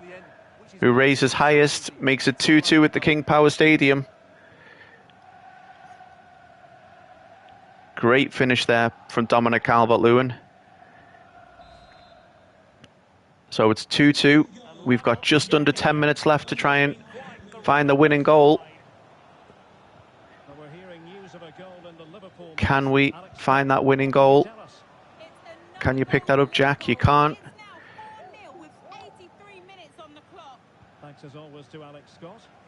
who raises highest, makes it 2-2 at the King Power Stadium. Great finish there from Dominic Calvert-Lewin. So it's 2-2. We've got just under 10 minutes left to try and find the winning goal. Can we find that winning goal? Can you pick that up, Jack? You can't.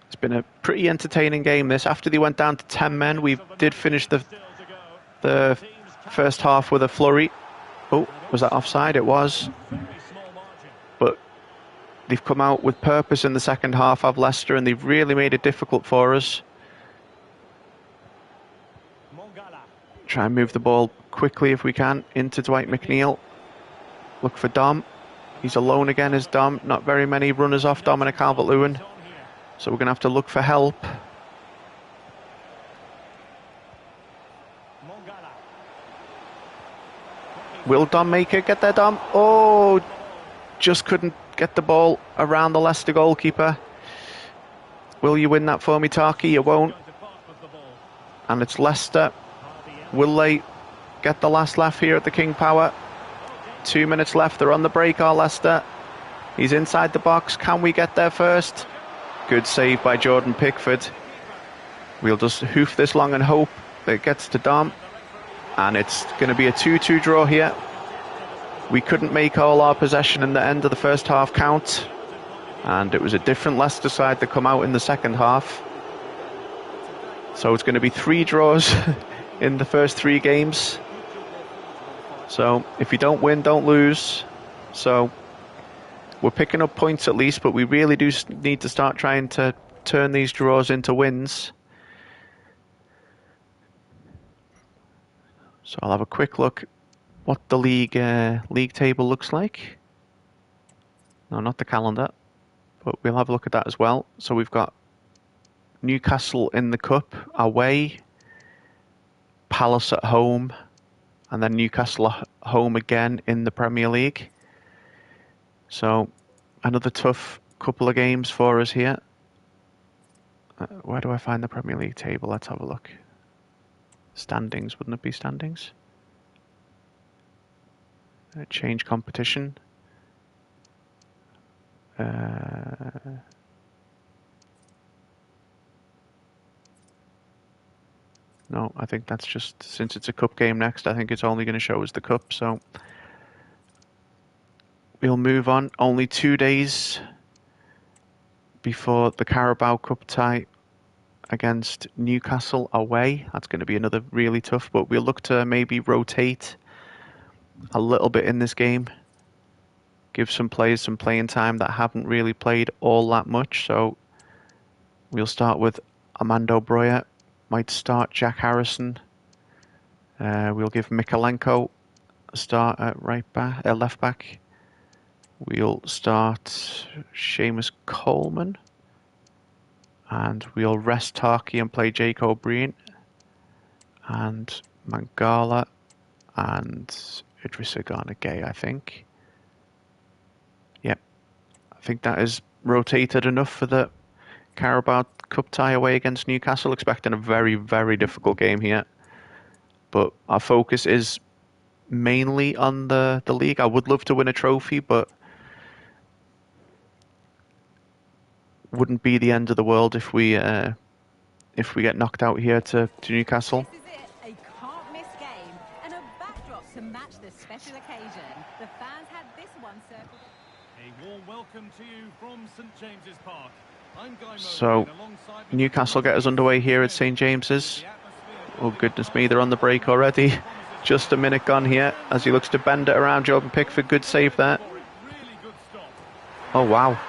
It's been a pretty entertaining game, this. After they went down to 10 men, we did finish the first half with a flurry. Oh, was that offside? It was. But they've come out with purpose in the second half of Leicester, and they've really made it difficult for us. Try and move the ball quickly if we can into Dwight McNeil. Look for Dom. He's alone again, is Dom. Not very many runners off Dominic Calvert-Lewin, so we're going to have to look for help. Will Dom make it? Get there, Dom. Oh, just couldn't get the ball around the Leicester goalkeeper. Will you win that for me, Tarky? You won't. Going to pass with the ball. And it's Leicester. Will they get the last laugh here at the King Power? 2 minutes left. They're on the break, are Leicester. He's inside the box. Can we get there first? Good save by Jordan Pickford. We'll just hoof this long and hope it gets to Dom. And it's going to be a 2-2 draw here. We couldn't make all our possession in the end of the first half count. And it was a different Leicester side that come out in the second half. So it's going to be 3 draws in the first 3 games. So if you don't win, don't lose. So we're picking up points at least, but we really do need to start trying to turn these draws into wins. So I'll have a quick look what the league table looks like. No, not the calendar, but we'll have a look at that as well. So we've got Newcastle in the Cup away, Palace at home, and then Newcastle at home again in the Premier League. So another tough couple of games for us here. Where do I find the Premier League table? Let's have a look. Standings, wouldn't it be standings? Change competition. No, I think that's just, since it's a cup game next, I think it's only going to show us the cup, so we'll move on. Only 2 days before the Carabao Cup tie against Newcastle away. That's going to be another really tough, but we'll look to maybe rotate a little bit in this game. Give some players some playing time that haven't really played all that much. So we'll start with Armando Broja. Might start Jack Harrison. We'll give Mikalenko a start at left back. We'll start Seamus Coleman. And we'll rest Tarky and play Jake O'Brien. And Mangala and Idrissa Gana Gueye, I think. Yep. I think that is rotated enough for the Carabao Cup tie away against Newcastle. Expecting a very, very difficult game here. But our focus is mainly on the league. I would love to win a trophy, but wouldn't be the end of the world if we get knocked out here to Newcastle. This is it, a can't-miss game and a backdrop to match this special occasion. The fans had this one circled. A warm welcome to you from St James's Park. I'm Guy So Newcastle get us underway here at St James's. Oh goodness me, they're on the break already. Just a minute gone here as he looks to bend it around. Jordan Pickford, good save there. Oh wow.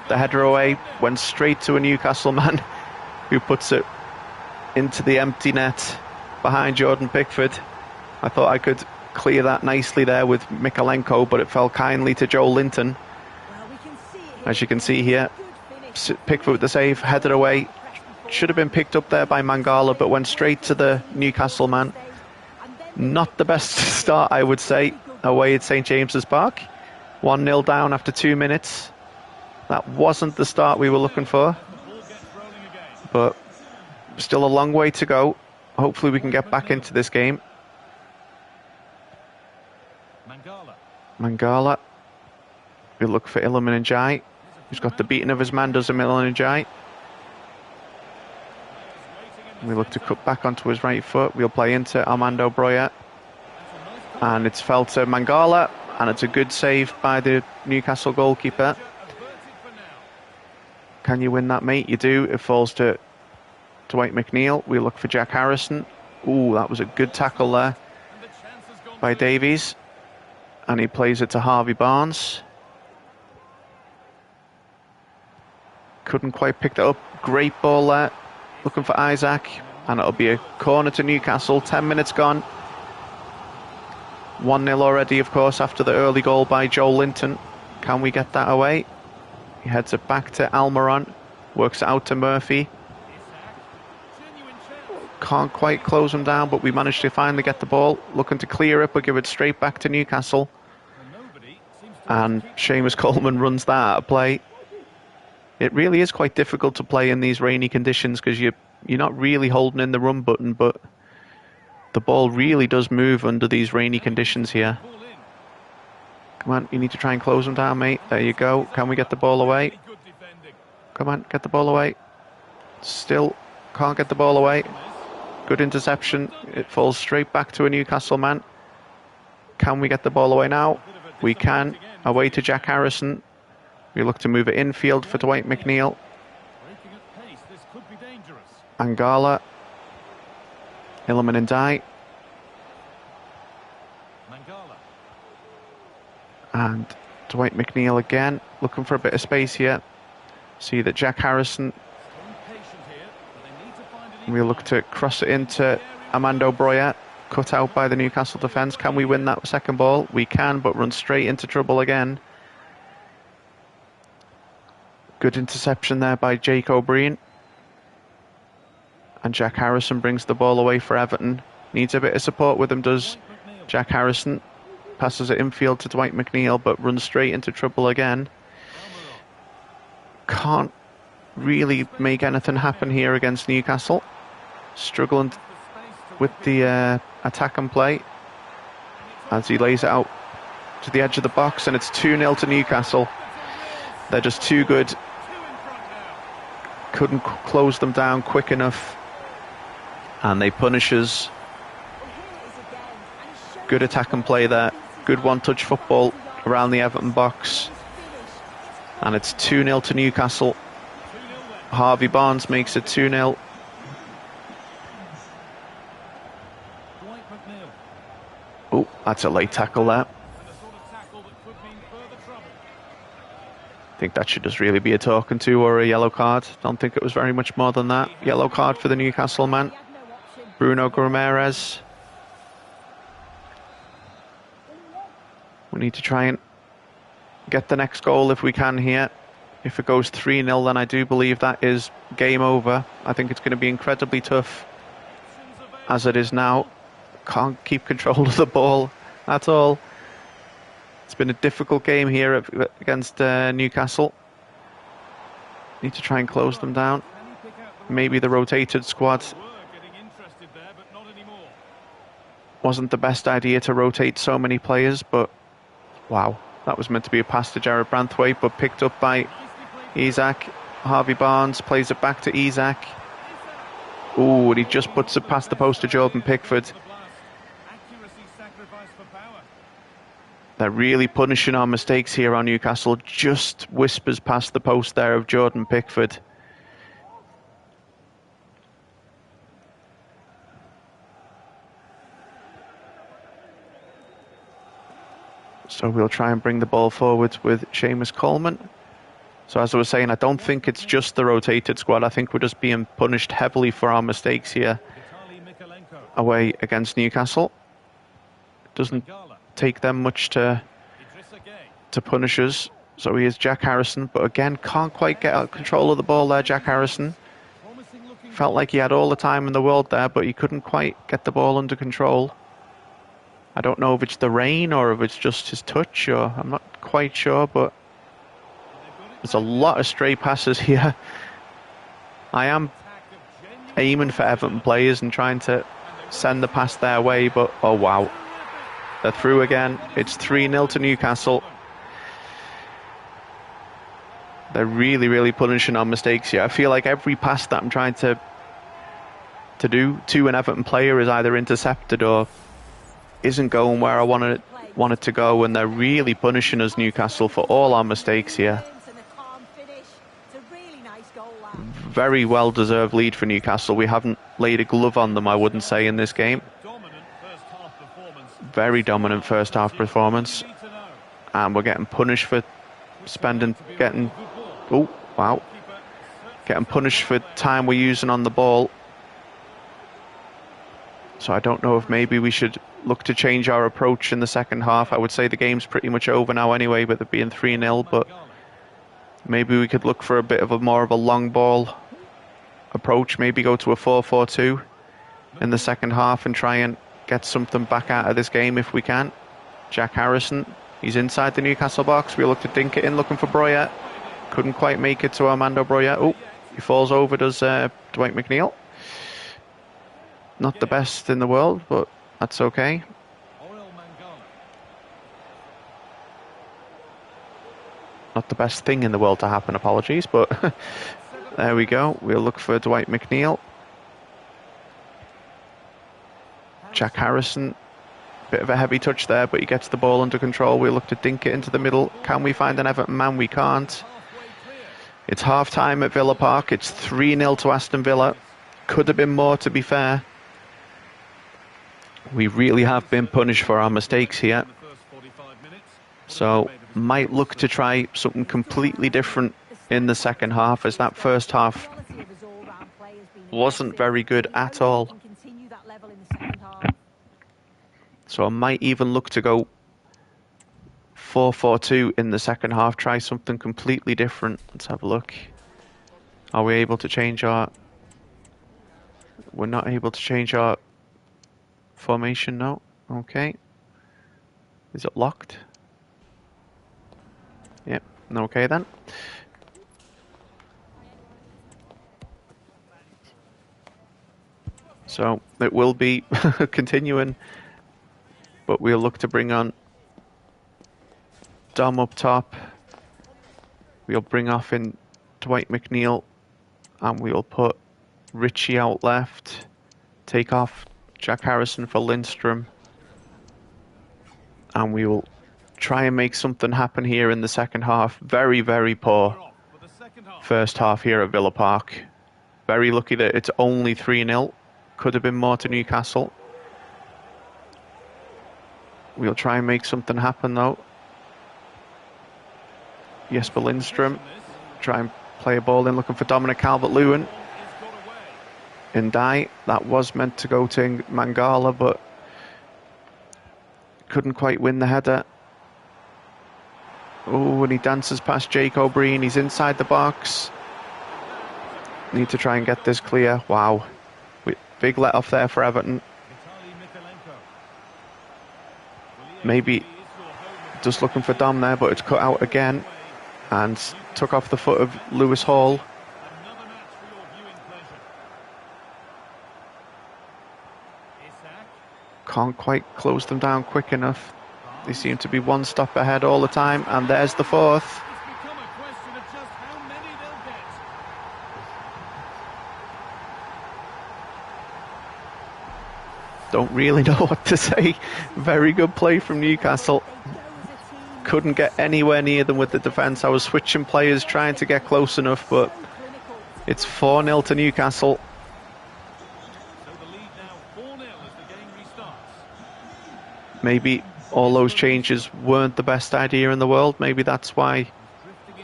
The header away went straight to a Newcastle man who puts it into the empty net behind Jordan Pickford. I thought I could clear that nicely there with Mikalenko, but it fell kindly to Joe Linton. As you can see here, Pickford with the save, headed away. Should have been picked up there by Mangala, but went straight to the Newcastle man. Not the best start, I would say, away at St James's Park. 1-0 down after 2 minutes. That wasn't the start we were looking for, but still a long way to go. Hopefully we can get back into this game. Mangala. We look for Iliman Ndiaye, who's got the beating of his man, does Iliman Ndiaye. We look to cut back onto his right foot. We'll play into Armando Broja. And it's fell to Mangala, and it's a good save by the Newcastle goalkeeper. Can you win that, mate? You do. It falls to Dwight McNeil. We look for Jack Harrison. Ooh, that was a good tackle there by Davies. And he plays it to Harvey Barnes. Couldn't quite pick that up. Great ball there. Looking for Isaac. And it'll be a corner to Newcastle. 10 minutes gone. 1-0 already, of course, after the early goal by Joe Linton. Can we get that away? He heads it back to Almiron. Works it out to Murphy. Can't quite close him down, but we managed to finally get the ball. Looking to clear it, but give it straight back to Newcastle. And Seamus Coleman runs that out of play. It really is quite difficult to play in these rainy conditions because you're not really holding in the run button, but the ball really does move under these rainy conditions here. Come on, you need to try and close them down, mate. There you go. Can we get the ball away? Come on, get the ball away. Still can't get the ball away. Good interception. It falls straight back to a Newcastle man. Can we get the ball away now? We can. Away to Jack Harrison. We look to move it infield for Dwight McNeil. Angala. Illiman and Dye. And Dwight McNeil again, looking for a bit of space here. See that Jack Harrison. We look to cross it into Armando Broya, cut out by the Newcastle defence. Can we win that second ball? We can, but run straight into trouble again. Good interception there by Jake O'Brien. And Jack Harrison brings the ball away for Everton. Needs a bit of support with him, does Jack Harrison. Passes it infield to Dwight McNeil, but runs straight into trouble again. Can't really make anything happen here against Newcastle. Struggling with the attack and play as he lays it out to the edge of the box, and it's 2-0 to Newcastle. They're just too good. Couldn't close them down quick enough, and they punish us. Good attack and play there. Good one-touch football around the Everton box, and it's 2-0 to Newcastle. Harvey Barnes makes it 2-0. Oh, that's a late tackle there. I think that should just really be a talking to or a yellow card. Don't think it was very much more than that. Yellow card for the Newcastle man, Bruno Guimaraes. We need to try and get the next goal if we can here. If it goes 3-0, then I do believe that is game over. I think it's going to be incredibly tough as it is now. Can't keep control of the ball at all. It's been a difficult game here against Newcastle. Need to try and close them down. Maybe the rotated squad. Wasn't the best idea to rotate so many players, but wow, that was meant to be a pass to Jared Branthwaite, but picked up by Isak. Harvey Barnes plays it back to Isak. Ooh, and he just puts it past the post to Jordan Pickford. They're really punishing our mistakes here on Newcastle. Just whispers past the post there of Jordan Pickford. So we'll try and bring the ball forward with Seamus Coleman. So as I was saying, I don't think it's just the rotated squad. I think we're just being punished heavily for our mistakes here away against Newcastle. Doesn't take them much to punish us. So he is Jack Harrison, but again, can't quite get out control of the ball there, Jack Harrison. Felt like he had all the time in the world there, but he couldn't quite get the ball under control. I don't know if it's the rain or if it's just his touch, or I'm not quite sure, but there's a lot of stray passes here. I am aiming for Everton players and trying to send the pass their way, but oh wow. They're through again. It's 3-0 to Newcastle. They're really, really punishing our mistakes here. I feel like every pass that I'm trying to do to an Everton player is either intercepted or isn't going where I want it to go, and they're really punishing us, Newcastle, for all our mistakes here. Very well-deserved lead for Newcastle. We haven't laid a glove on them, I wouldn't say, in this game. Very dominant first half performance, and we're getting punished for getting punished for time we're using on the ball. So I don't know if maybe we should look to change our approach in the second half. I would say the game's pretty much over now anyway, with it being 3-0, but maybe we could look for a bit of more of a long ball approach, maybe go to a 4-4-2 in the second half and try and get something back out of this game if we can. Jack Harrison, he's inside the Newcastle box. We look to dink it in, looking for Broya. Couldn't quite make it to Armando Broja. Oh, he falls over, does Dwight McNeil. Not the best in the world, but that's okay. Not the best thing in the world to happen, apologies, but there we go. We'll look for Dwight McNeil. Jack Harrison, bit of a heavy touch there, but he gets the ball under control. We'll look to dink it into the middle. Can we find an Everton man? We can't. It's half-time at Villa Park. It's 3-0 to Aston Villa. Could have been more, to be fair. We really have been punished for our mistakes here. So, might look to try something completely different in the second half, as that first half wasn't very good at all. So I might even look to go 4-4-2 in the second half, try something completely different. Let's have a look. Are we able to change our... We're not able to change our formation, no. Okay. Is it locked? Yep, okay then. So it will be continuing, but we'll look to bring on Dom up top. We'll bring off in Dwight McNeil, and we'll put Richie out left. Take off Jack Harrison for Lindstrom, and we will try and make something happen here in the second half. Very, very poor first half here at Villa Park. Very lucky that it's only 3-0. Could have been more to Newcastle. We'll try and make something happen though. Jesper Lindstrom. Try and play a ball in, looking for Dominic Calvert-Lewin. Ndai. That was meant to go to Mangala, but couldn't quite win the header. Oh, and he dances past Jake O'Brien. He's inside the box. Need to try and get this clear. Wow. Big let off there for Everton. Maybe just looking for Dom there, but it's cut out again and took off the foot of Lewis Hall. Can't quite close them down quick enough. They seem to be one stop ahead all the time, and there's the fourth. Don't really know what to say. Very good play from Newcastle. Couldn't get anywhere near them with the defence. I was switching players, trying to get close enough, but it's 4-0 to Newcastle. Maybe all those changes weren't the best idea in the world. Maybe that's why...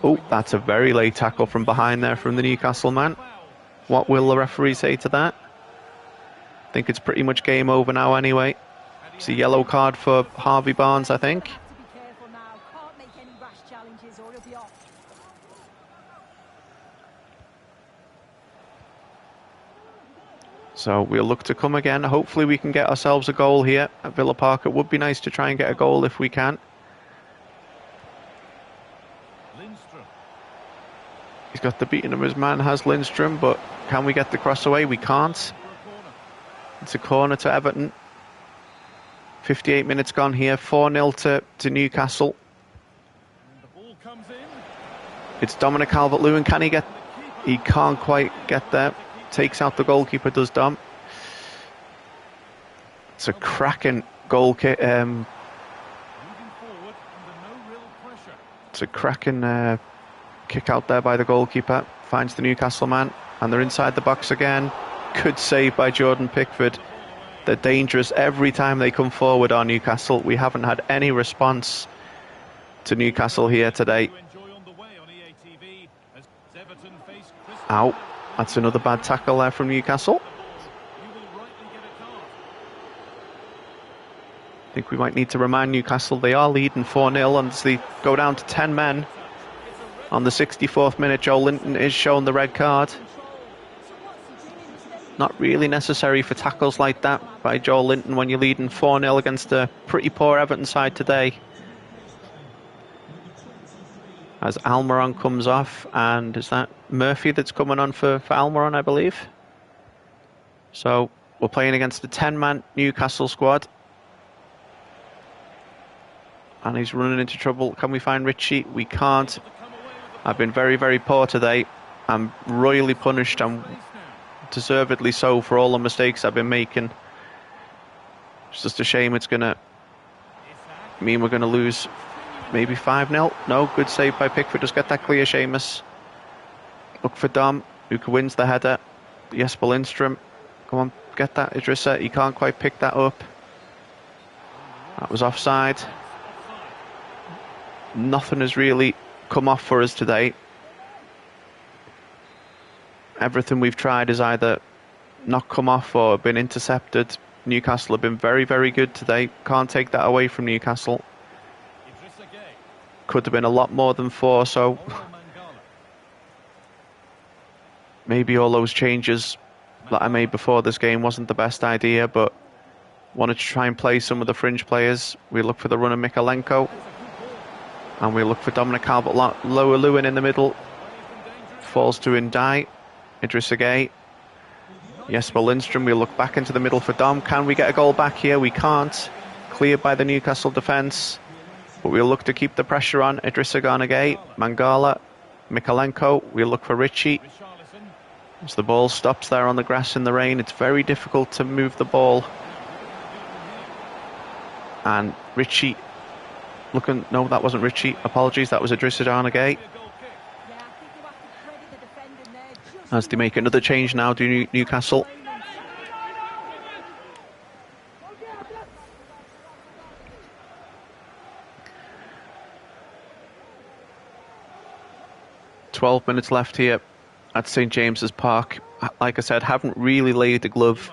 Oh, that's a very late tackle from behind there from the Newcastle man. What will the referee say to that? I think it's pretty much game over now anyway. It's a yellow card for Harvey Barnes, I think. So we'll look to come again. Hopefully we can get ourselves a goal here at Villa Park. It would be nice to try and get a goal if we can. He's got the beating of his man, has Lindstrom, but can we get the cross away? We can't. It's a corner to Everton. 58 minutes gone here. 4-0 to Newcastle. It's Dominic Calvert-Lewin. Can he get... He can't quite get there. Takes out the goalkeeper, does Dom. It's a cracking goal kick. It's a cracking kick out there by the goalkeeper. Finds the Newcastle man, and they're inside the box again. Good save by Jordan Pickford. They're dangerous every time they come forward on Newcastle. We haven't had any response to Newcastle here today. Out. That's another bad tackle there from Newcastle. I think we might need to remind Newcastle they are leading 4-0 and they go down to 10 men. On the 64th minute, Joe Linton is shown the red card. Not really necessary for tackles like that by Joe Linton when you're leading 4-0 against a pretty poor Everton side today. As Almiron comes off, and is that Murphy that's coming on for Almiron, I believe? So we're playing against a 10-man Newcastle squad. And he's running into trouble. Can we find Ritchie? We can't. I've been very, very poor today. I'm royally punished, and deservedly so, for all the mistakes I've been making. It's just a shame it's going to mean we're going to lose maybe 5-0. No, good save by Pickford. Just get that clear, Seamus. Look for Dom, who wins the header. Jesper Lindstrom. Come on, get that, Idrissa. He can't quite pick that up. That was offside. Nothing has really come off for us today. Everything we've tried has either not come off or been intercepted. Newcastle have been very, very good today. Can't take that away from Newcastle. Could have been a lot more than 4, so maybe all those changes that I made before this game wasn't the best idea, but wanted to try and play some of the fringe players. We look for the runner Mikalenko, and we look for Dominic Calvert-Lewin in the middle. Falls to Ndai. Idrissa Gueye. Jesper Lindstrom. We look back into the middle for Dom. Can we get a goal back here? We can't. Cleared by the Newcastle defence. But we'll look to keep the pressure on. Idrissa Gueye, Mangala, Mikalenko. We'll look for Ritchie. As the ball stops there on the grass in the rain, it's very difficult to move the ball. And Ritchie looking... No, that wasn't Ritchie. Apologies, that was Idrissa Gueye. As they make another change now, do Newcastle. "12 minutes left here at St James's Park." Like I said, haven't really laid the glove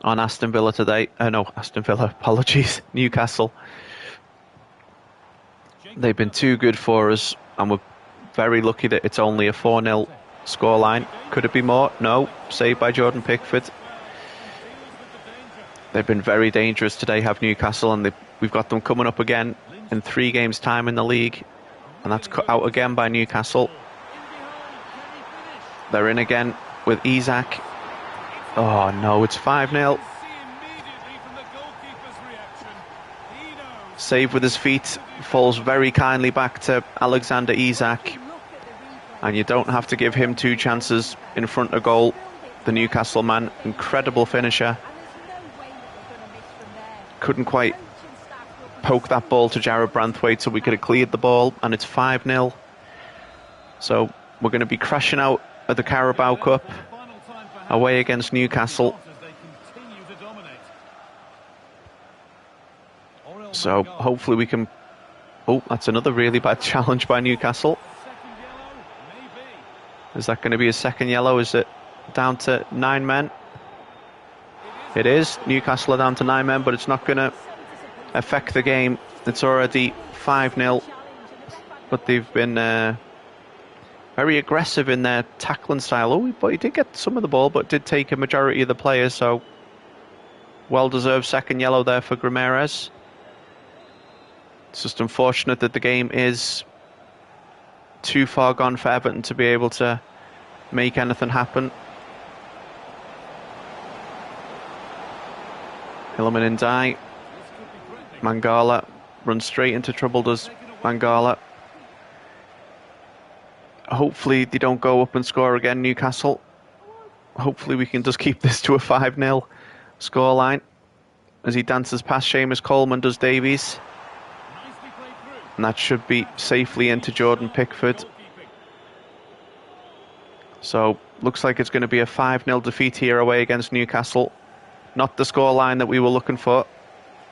on Aston Villa today. No, Aston Villa, apologies. Newcastle. They've been too good for us, and we're very lucky that it's only a 4-0 scoreline. Could it be more? No. Saved by Jordan Pickford. They've been very dangerous today, have Newcastle, and we've got them coming up again in 3 games' time in the league, and that's cut out again by Newcastle. They're in again with Isak. Oh no, it's 5-0. Save with his feet, falls very kindly back to Alexander Isak. And you don't have to give him 2 chances in front of goal. The Newcastle man, incredible finisher. Couldn't quite poke that ball to Jarrad Branthwaite so we could have cleared the ball, and it's 5-0. So we're going to be crashing out at the Carabao Cup away against Newcastle. So hopefully we can... Oh, that's another really bad challenge by Newcastle. Is that going to be a second yellow? Is it down to 9 men? It is. Newcastle are down to 9 men, but it's not going to affect the game. It's already 5-0. But they've been very aggressive in their tackling style. Oh, but he did get some of the ball, but did take a majority of the players. So well-deserved second yellow there for Grimares. It's just unfortunate that the game is too far gone for Everton to be able to make anything happen. Iliman Ndiaye. Mangala runs straight into trouble, does Mangala. Hopefully they don't go up and score again, Newcastle. Hopefully we can just keep this to a 5-0 scoreline. As he dances past Seamus Coleman, does Davies. And that should be safely into Jordan Pickford. So, looks like it's going to be a 5-0 defeat here away against Newcastle. Not the scoreline that we were looking for.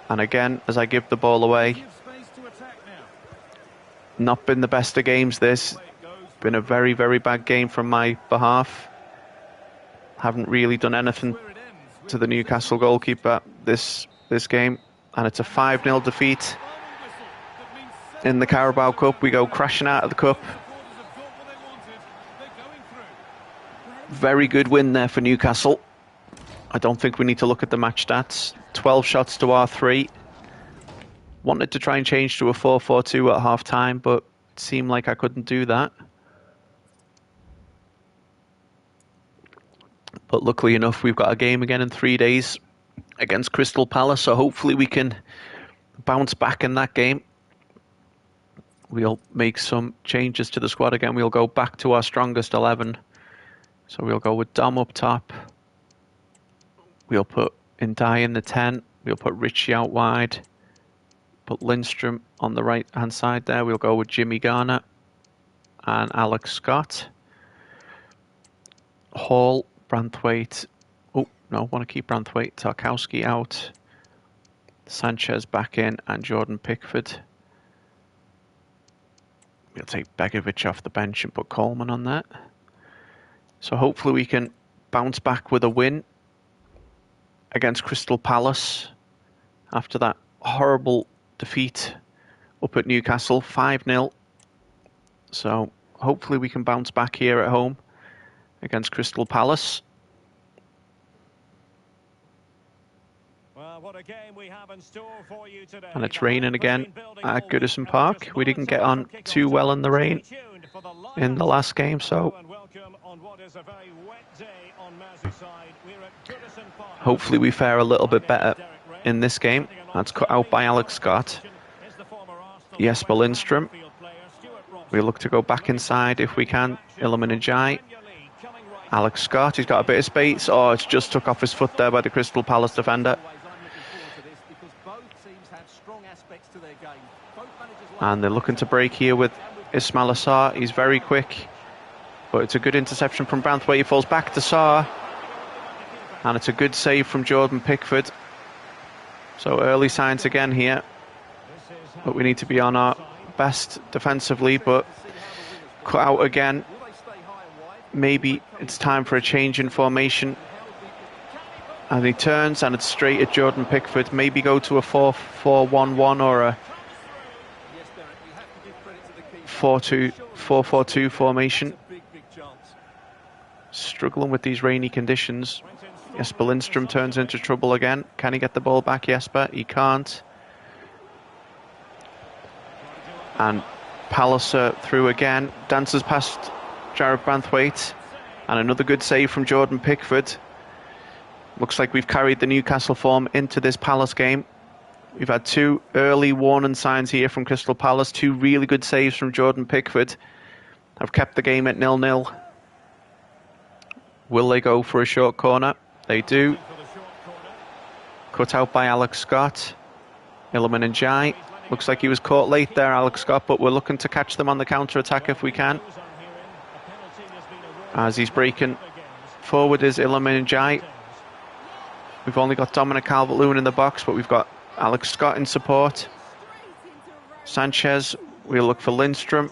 And again, as I give the ball away, not been the best of games this. Been a very, very bad game from my behalf. Haven't really done anything to the Newcastle goalkeeper this game. And it's a 5-0 defeat. In the Carabao Cup, we go crashing out of the cup. Very good win there for Newcastle. I don't think we need to look at the match stats. 12 shots to our 3. Wanted to try and change to a 4-4-2 at half-time, but It seemed like I couldn't do that. But luckily enough, we've got a game again in 3 days against Crystal Palace, so hopefully we can bounce back in that game. We'll make some changes to the squad again. We'll go back to our strongest 11. So we'll go with Dom up top. We'll put Ndai in the 10. We'll put Richie out wide. Put Lindstrom on the right-hand side there. We'll go with Jimmy Garner and Alex Scott. Hall, Branthwaite. Oh, no, want to keep Branthwaite. Tarkowski out. Sanchez back in and Jordan Pickford. We'll take Begovic off the bench and put Coleman on that. So hopefully we can bounce back with a win against Crystal Palace after that horrible defeat up at Newcastle, 5-0. So hopefully we can bounce back here at home against Crystal Palace. Well, what a game we have in store for you today. And it's raining again at Goodison Park. We didn't get on too well in the rain in the last game, so hopefully we fare a little bit better in this game. That's cut out by Alex Scott. Jesper Lindstrom. We look to go back inside if we can. Iliman Ndiaye. Alex Scott, he's got a bit of space. Oh, it's just took off his foot there by the Crystal Palace defender. And they're looking to break here with Ismail Assar. He's very quick. But it's a good interception from Branthwaite. He falls back to Sarr. And it's a good save from Jordan Pickford. So early signs again here. But we need to be on our best defensively. But cut out again. Maybe it's time for a change in formation. And he turns and it's straight at Jordan Pickford. Maybe go to a 4-4-1-1 or a 4-4-2 formation. Struggling with these rainy conditions. Jesper Lindstrom turns into trouble again. Can he get the ball back, Jesper? He can't. And Palliser through again. Dances past Jarrod Branthwaite. And another good save from Jordan Pickford. Looks like we've carried the Newcastle form into this Palace game. We've had two early warning signs here from Crystal Palace. Two really good saves from Jordan Pickford. Have kept the game at 0-0. Will they go for a short corner? They do. Cut out by Alex Scott. Iliman Ndiaye. Looks like he was caught late there, Alex Scott, but we're looking to catch them on the counter-attack if we can. As he's breaking forward is Iliman Ndiaye. We've only got Dominic Calvert-Lewin in the box, but we've got Alex Scott in support. Sanchez, we'll look for Lindstrom.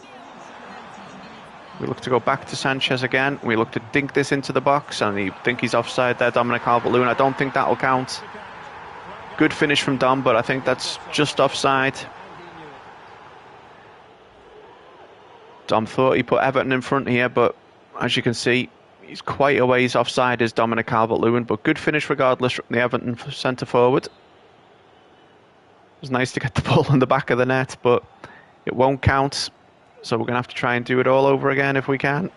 We look to go back to Sanchez again. We look to dink this into the box, and I think he's offside there, Dominic Calvert-Lewin. I don't think that'll count. Good finish from Dom, but I think that's just offside. Dom thought he put Everton in front here, but as you can see, he's quite a ways offside is Dominic Calvert-Lewin, but good finish regardless from the Everton centre forward. It was nice to get the ball in the back of the net, but it won't count. So we're going to have to try and do it all over again if we can.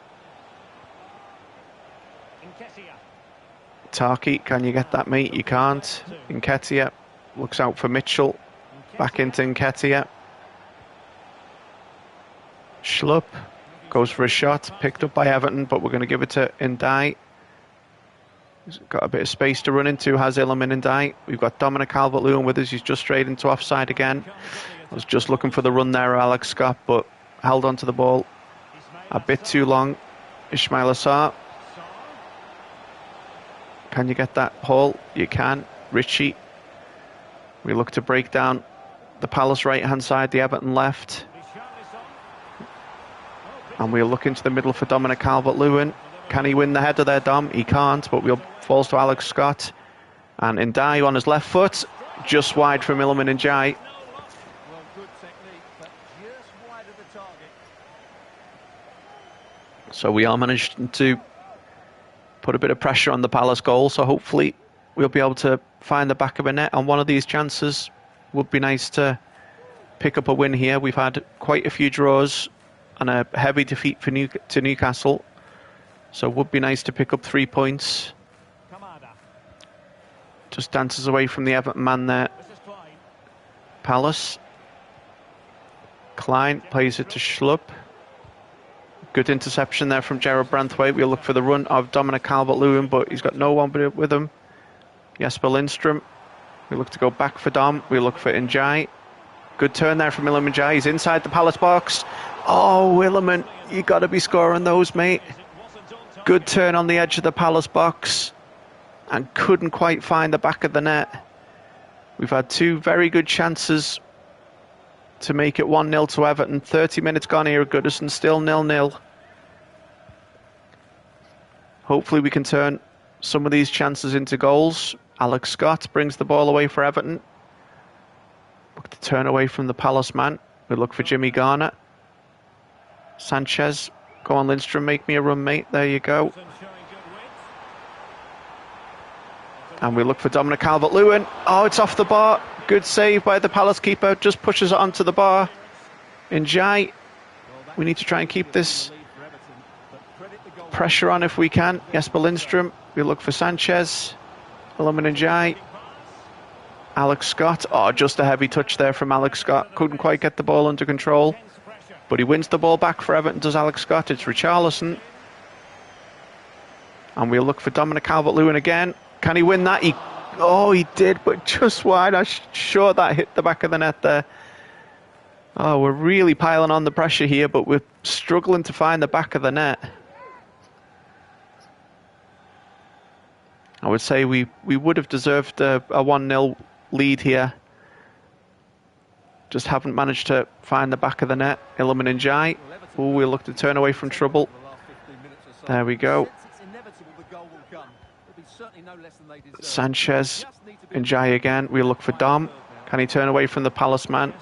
Tarky, can you get that, mate? You can't. Nketiah looks out for Mitchell. Back into Nketiah. Schlupp goes for a shot. Picked up by Everton, but we're going to give it to Ndiaye. He's got a bit of space to run into, has Iliman Ndiaye. We've got Dominic Calvert-Lewin with us. He's just straight into offside again. I was just looking for the run there, Alex Scott, but held onto the ball a bit too long. Ismail Assar. Can you get that, Hall? You can. Richie. We look to break down the Palace right-hand side, the Everton left. And we'll look into the middle for Dominic Calvert-Lewin. Can he win the header there, Dom? He can't, but we'll falls to Alex Scott. And Ndiaye on his left foot, just wide from Iliman Ndiaye. So we are managing to put a bit of pressure on the Palace goal, so hopefully we'll be able to find the back of a net on one of these chances. Would be nice to pick up a win here. We've had quite a few draws and a heavy defeat for Newcastle. So it would be nice to pick up 3 points. Kamada. Just dances away from the Everton man there. This is Klein. Palace. Klein plays it to Schlupp. Good interception there from Gerard Branthwaite. We'll look for the run of Dominic Calvert-Lewin, but he's got no one with him. Jesper Lindstrom. We look to go back for Dom. We look for Njai. Good turn there from Iliman Njai. He's inside the Palace box. Oh, Iliman, you got to be scoring those, mate. Good turn on the edge of the Palace box. And couldn't quite find the back of the net. We've had 2 very good chances to make it 1-0 to Everton. 30 minutes gone here at Goodison, still 0-0. Hopefully we can turn some of these chances into goals. Alex Scott brings the ball away for Everton. Look to turn away from the Palace man. We look for Jimmy Garner. Sanchez. Go on, Lindstrom, make me a run, mate. There you go. And we look for Dominic Calvert-Lewin. Oh, it's off the bar. Good save by the Palace keeper. Just pushes it onto the bar. Njai. We need to try and keep this pressure on if we can. Jesper Lindstrom. We look for Sanchez. Iliman Njai. Alex Scott. Oh, just a heavy touch there from Alex Scott. Couldn't quite get the ball under control. But he wins the ball back for Everton, does Alex Scott. It's Richarlison. And we'll look for Dominic Calvert-Lewin again. Can he win that? He did, but just wide. I'm sure that hit the back of the net there. Oh, we're really piling on the pressure here, but we're struggling to find the back of the net. I would say we would have deserved a 1-0 lead here. Just haven't managed to find the back of the net. Iliman Njai. Oh, we'll look to turn away from trouble. There we go. Sanchez. Njai again. We'll look for Dom. Can he turn away from the Palace man?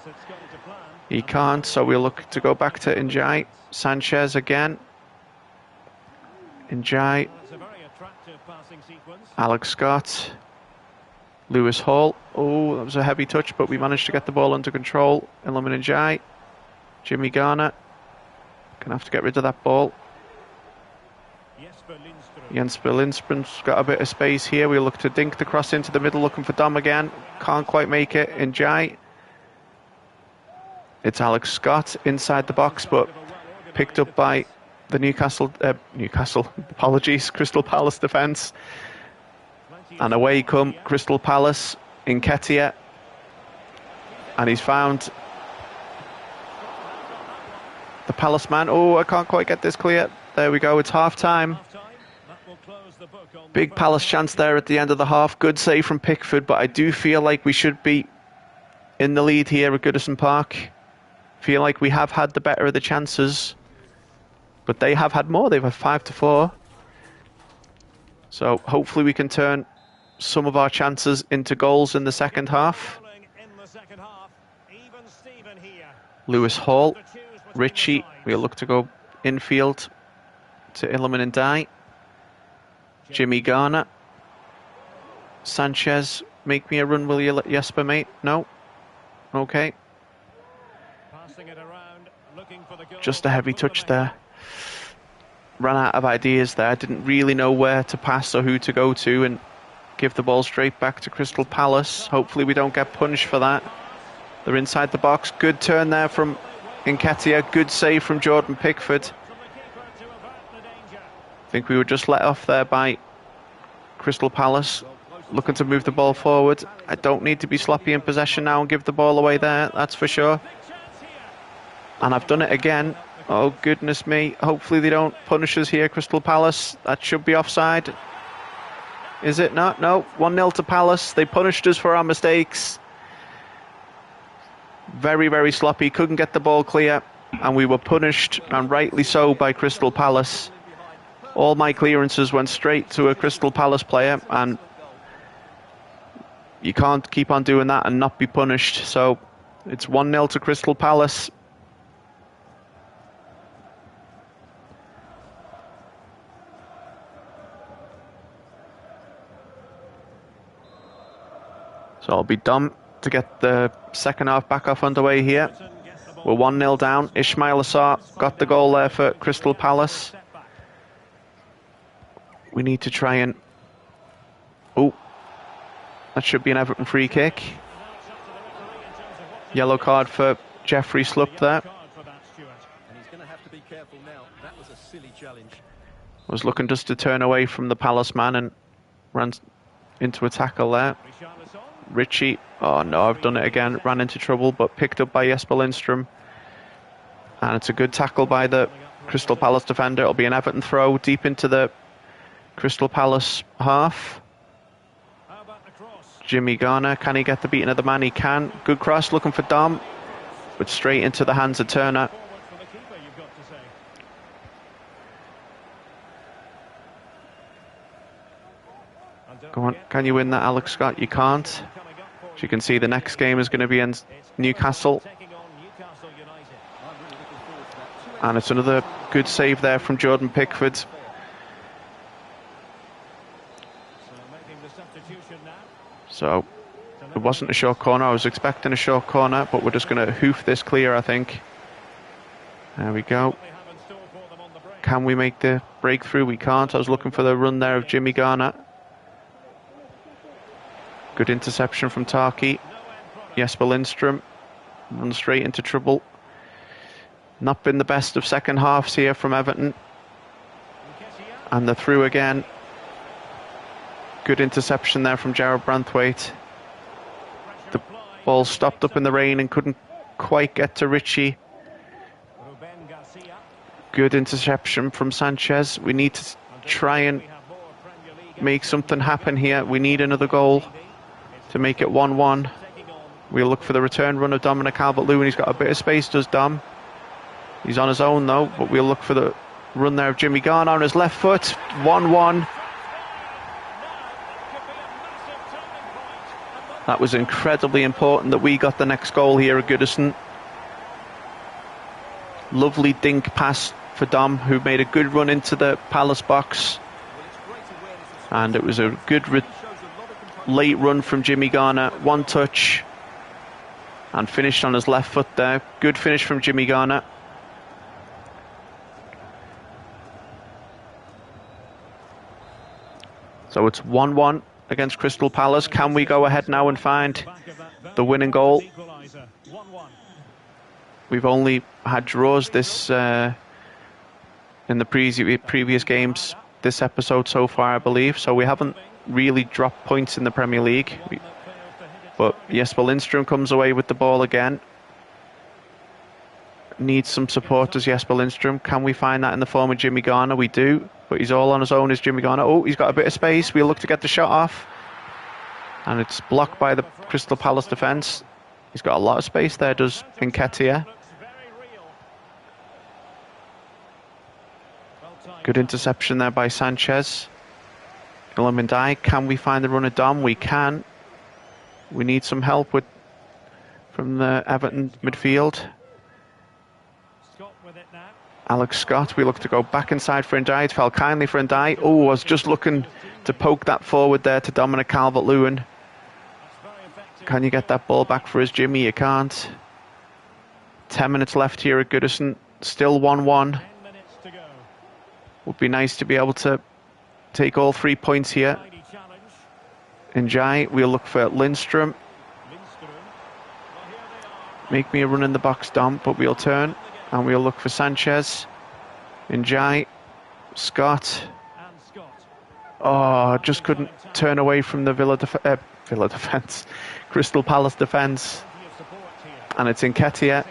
He can't, so we'll look to go back to Njai. Sanchez again. Njai. Alex Scott. Lewis Hall. Oh, that was a heavy touch, but we managed to get the ball under control. Iliman Njai. Jimmy Garner. Gonna have to get rid of that ball. Jesper Lindstrom's got a bit of space here. We'll look to dink the cross into the middle, looking for Dom again. Can't quite make it. Njai. It's Alex Scott inside the box, but picked up by the Crystal Palace defence. And away come Crystal Palace. Nketiah. And he's found the Palace man. Oh, I can't quite get this clear. There we go, it's half time. Big Palace chance there at the end of the half. Good save from Pickford, but I do feel like we should be in the lead here at Goodison Park. Feel like we have had the better of the chances, but they have had more. They've had 5-4. So hopefully we can turn some of our chances into goals in the second half. Lewis Hall, Ritchie. We'll look to go infield to Iliman Njai. Jimmy Garner. Sanchez. Make me a run, will you, Jesper, mate? No? Okay. Just a heavy touch there. Ran out of ideas there. Didn't really know where to pass or who to go to, and give the ball straight back to Crystal Palace. Hopefully we don't get punished for that. They're inside the box. Good turn there from Nketiah. Good save from Jordan Pickford. I think we were just let off there by Crystal Palace. Looking to move the ball forward. I don't need to be sloppy in possession now and give the ball away there, that's for sure. And I've done it again. Oh, goodness me. Hopefully they don't punish us here, Crystal Palace. That should be offside. Is it not? No. 1-0 to Palace. They punished us for our mistakes. Very, very sloppy. Couldn't get the ball clear. And we were punished, and rightly so, by Crystal Palace. All my clearances went straight to a Crystal Palace player, and you can't keep on doing that and not be punished. So it's 1-0 to Crystal Palace. So it'll be Dom to get the second half back off underway here. We're 1-0 down. Ismail Assar got the goal there for Crystal Palace. We need to try and... Oh, that should be an Everton free kick. Yellow card for Jeffrey Slupp there. And he's going to have to be careful now. That was a silly challenge. Was looking just to turn away from the Palace man and ran into a tackle there. Richie, oh no, I've done it again. Ran into trouble, but picked up by Jesper Lindstrom. And it's a good tackle by the Crystal Palace defender. It'll be an Everton throw deep into the Crystal Palace half. Jimmy Garner, can he get the beating of the man? He can. Good cross, looking for Dom, but straight into the hands of Turner. Go on, can you win that, Alex Scott? You can't. As you can see, the next game is going to be in Newcastle. And it's another good save there from Jordan Pickford. So, it wasn't a short corner. I was expecting a short corner, but we're just going to hoof this clear, I think. There we go. Can we make the breakthrough? We can't. I was looking for the run there of Jimmy Garner. Good interception from Tarky. Jesper Lindstrom runs straight into trouble. Not been the best of second halves here from Everton. And they're through again. Good interception there from Jarrad Branthwaite. The ball stopped up in the rain and couldn't quite get to Richie. Good interception from Sanchez. We need to try and make something happen here. We need another goal to make it 1-1. We'll look for the return run of Dominic Calvert-Lewin. He's got a bit of space, does Dom. He's on his own though, but we'll look for the run there of Jimmy Garner on his left foot. 1-1. That was incredibly important that we got the next goal here at Goodison. Lovely dink pass for Dom, who made a good run into the Palace box. And it was a good late run from Jimmy Garner. One touch. And finished on his left foot there. Good finish from Jimmy Garner. So it's 1-1 against Crystal Palace. Can we go ahead now and find the winning goal? We've only had draws this in the previous games this episode so far, I believe. So we haven't really dropped points in the Premier League. But Jesper Lindstrom comes away with the ball again. Needs some support as Jesper Lindstrom. Can we find that in the form of Jimmy Garner? We do. But he's all on his own as Jimmy Garner. Oh, he's got a bit of space. We'll look to get the shot off. And it's blocked by the Crystal Palace defence. He's got a lot of space there, does Nketiah. Good interception there by Sanchez. Illuminati, can we find the run of Dom? We can. We need some help from the Everton midfield. Alex Scott, we look to go back inside for Ndiaye. It fell kindly for Ndiaye. Oh, I was just looking to poke that forward there to Dominic Calvert-Lewin. Can you get that ball back for us, Jimmy? You can't. 10 minutes left here at Goodison. Still 1-1. Would be nice to be able to take all 3 points here. Ndiaye, we'll look for Lindstrom. Make me a run in the box, Dom, but we'll turn. And we'll look for Sanchez. Ndiaye. Scott. Oh, just couldn't turn away from the Villa defence. Crystal Palace defence. And it's Nketiah.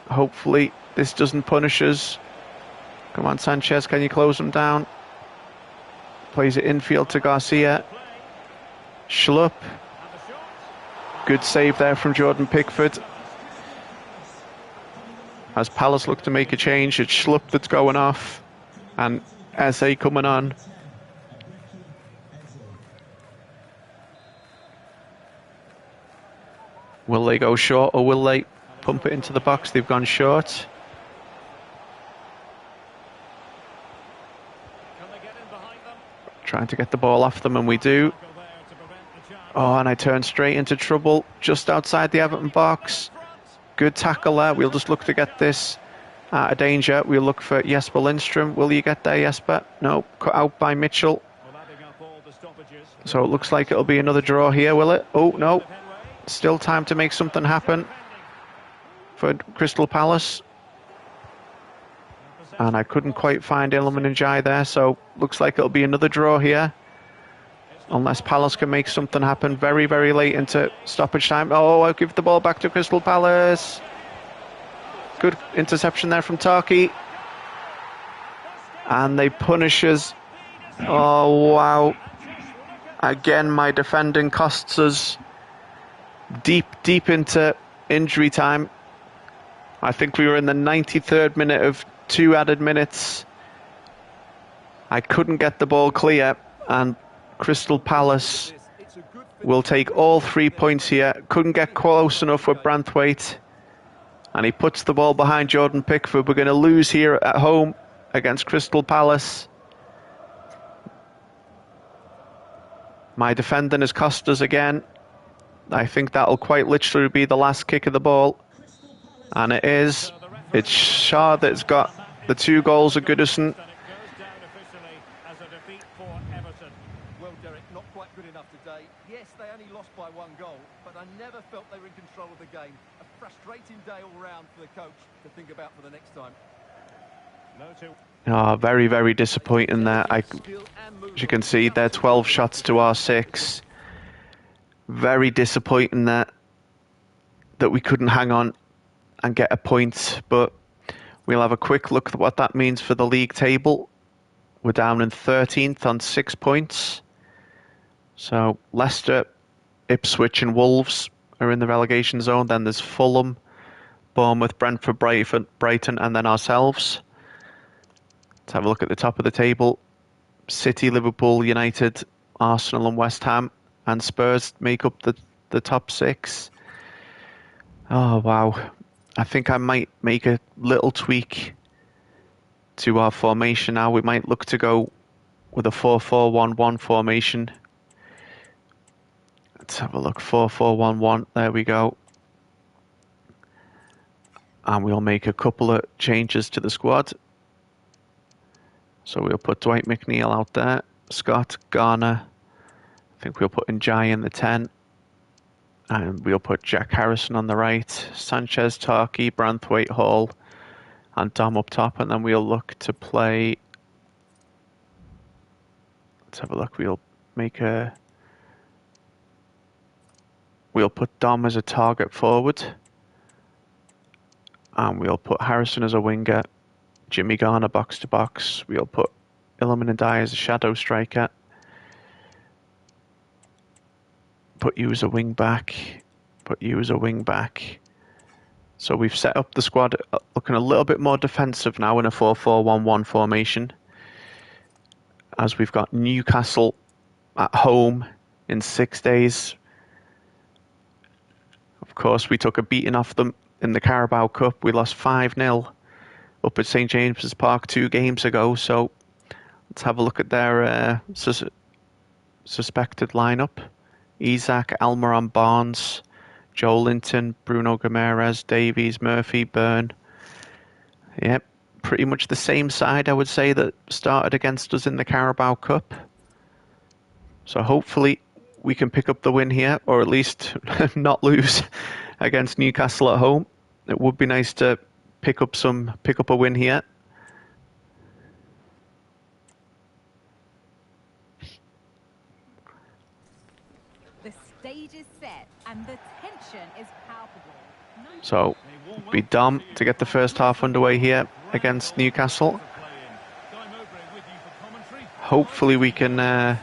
Hopefully this doesn't punish us. Come on, Sanchez, can you close them down? Plays it infield to Garcia. Slupp. Good save there from Jordan Pickford. As Palace look to make a change, it's Slupp that's going off. And SA coming on. Will they go short or will they pump it into the box? They've gone short. Trying to get the ball off them, and we do. Oh, and I turn straight into trouble just outside the Everton box. Good tackle there. We'll just look to get this out of danger. We'll look for Jesper Lindstrom. Will you get there, Jesper? No, cut out by Mitchell. So it looks like it'll be another draw here, will it? Oh, no. Still time to make something happen for Crystal Palace. And I couldn't quite find Iliman Ndiaye there, so looks like it'll be another draw here. Unless Palace can make something happen very, very late into stoppage time. Oh, I'll give the ball back to Crystal Palace. Good interception there from Tarky. And they punish us. Oh, wow. Again, my defending costs us deep into injury time. I think we were in the 93rd minute of 2 added minutes. I couldn't get the ball clear, and Crystal Palace will take all 3 points here. Couldn't get close enough with Branthwaite, and he puts the ball behind Jordan Pickford. We're going to lose here at home against Crystal Palace. My defending has cost us again. I think that'll quite literally be the last kick of the ball. And it is. It's Shaw that's got the 2 goals of Goodison. Well, Derek, not quite good enough today. Yes, they only lost by 1 goal, but I never felt they were in control of the game. A frustrating day all round for the coach to think about for the next time. Oh, very, very disappointing there. As you can see, they're 12 shots to our 6. Very disappointing that we couldn't hang on and get a point. But we'll have a quick look at what that means for the league table. We're down in 13th on 6 points. So Leicester, Ipswich and Wolves are in the relegation zone. Then there's Fulham, Bournemouth, Brentford, Brighton, and then ourselves. Let's have a look at the top of the table. City, Liverpool, United, Arsenal and West Ham and Spurs make up the top 6. Oh, wow. I think I might make a little tweak to our formation now. We might look to go with a 4-4-1-1 formation. Let's have a look. 4-4-1-1. There we go. And we'll make a couple of changes to the squad. So we'll put Dwight McNeil out there. Scott, Garner. I think we'll put Ndiaye in the 10. And we'll put Jack Harrison on the right. Sanchez, Tarky, Branthwaite, Hall, and Dom up top. And then we'll look to play. Let's have a look. We'll put Dom as a target forward. And we'll put Harrison as a winger. Jimmy Garner box to box. We'll put Iliman Ndiaye as a shadow striker. Put you as a wing back. Put you as a wing back. So we've set up the squad looking a little bit more defensive now in a 4-4-1-1 formation. As we've got Newcastle at home in 6 days. Of course, we took a beating off them in the Carabao Cup. We lost 5-0 up at St James's Park 2 games ago. So let's have a look at their suspected lineup. Isak, Almiron, Barnes, Joe Linton, Bruno Guimaraes, Davies, Murphy, Byrne. Yep, pretty much the same side, I would say, that started against us in the Carabao Cup. So hopefully we can pick up the win here, or at least not lose against Newcastle at home. It would be nice to pick up a win here. The stage is set and the tension is palpable. So it'll be Dom to get the first half underway here against Newcastle. Hopefully we can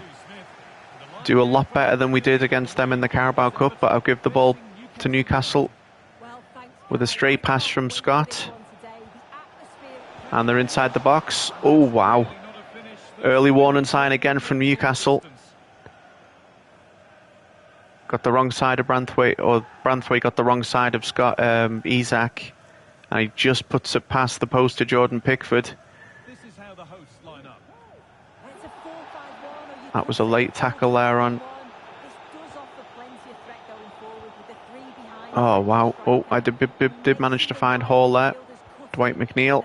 do a lot better than we did against them in the Carabao Cup, but I'll give the ball to Newcastle with a stray pass from Scott. And they're inside the box. Oh, wow. Early warning sign again from Newcastle. Got the wrong side of Branthwaite, or Branthwaite got the wrong side of Isak. And he just puts it past the post to Jordan Pickford. That was a late tackle there on. Oh, wow. Oh, I did manage to find Hall there. Dwight McNeil.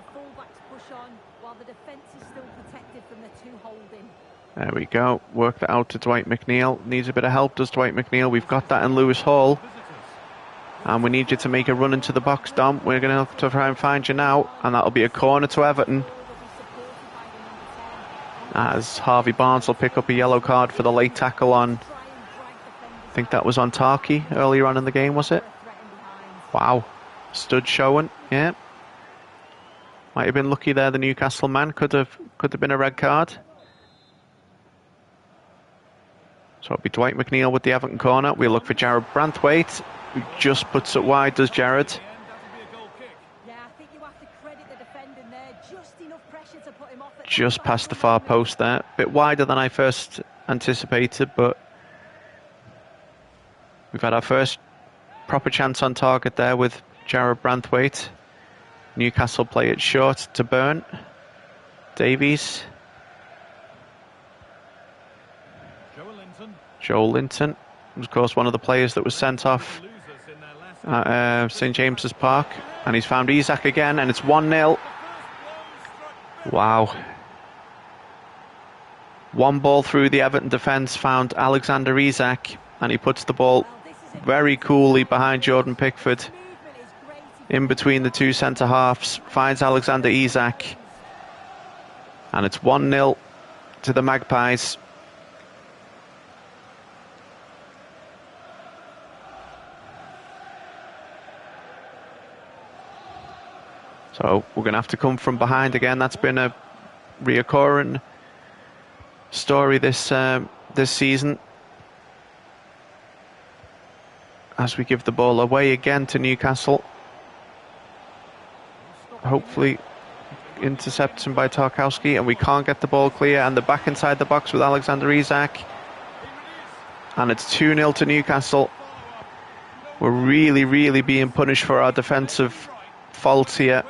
There we go. Work that out to Dwight McNeil. Needs a bit of help, does Dwight McNeil? We've got that in Lewis Hall. And we need you to make a run into the box, Dom. We're going to have to try and find you now. And that'll be a corner to Everton. As Harvey Barnes will pick up a yellow card for the late tackle on... I think that was on Tarky earlier on in the game, was it? Wow. Stud showing, yeah. Might have been lucky there, the Newcastle man. Could have been a red card. So it'll be Dwight McNeil with the Everton corner. We'll look for Jared Branthwaite, who just puts it wide, does Jared. Just past the far post there. Bit wider than I first anticipated, but we've had our first proper chance on target there with Jared Branthwaite. Newcastle play it short to Byrne. Davies. Joel Linton, of course, one of the players that was sent off at St James's Park. And he's found Isak again, and it's 1-0. Wow. One ball through the Everton defence, found Alexander Isak, and he puts the ball very coolly behind Jordan Pickford. In between the two centre-halves, finds Alexander Isak. And it's 1-0 to the Magpies. So we're going to have to come from behind again. That's been a reoccurring story this season. As we give the ball away again to Newcastle. Hopefully intercepted by Tarkowski, and we can't get the ball clear, and they're back inside the box with Alexander Isak. And it's 2-0 to Newcastle. We're really, really being punished for our defensive faults here.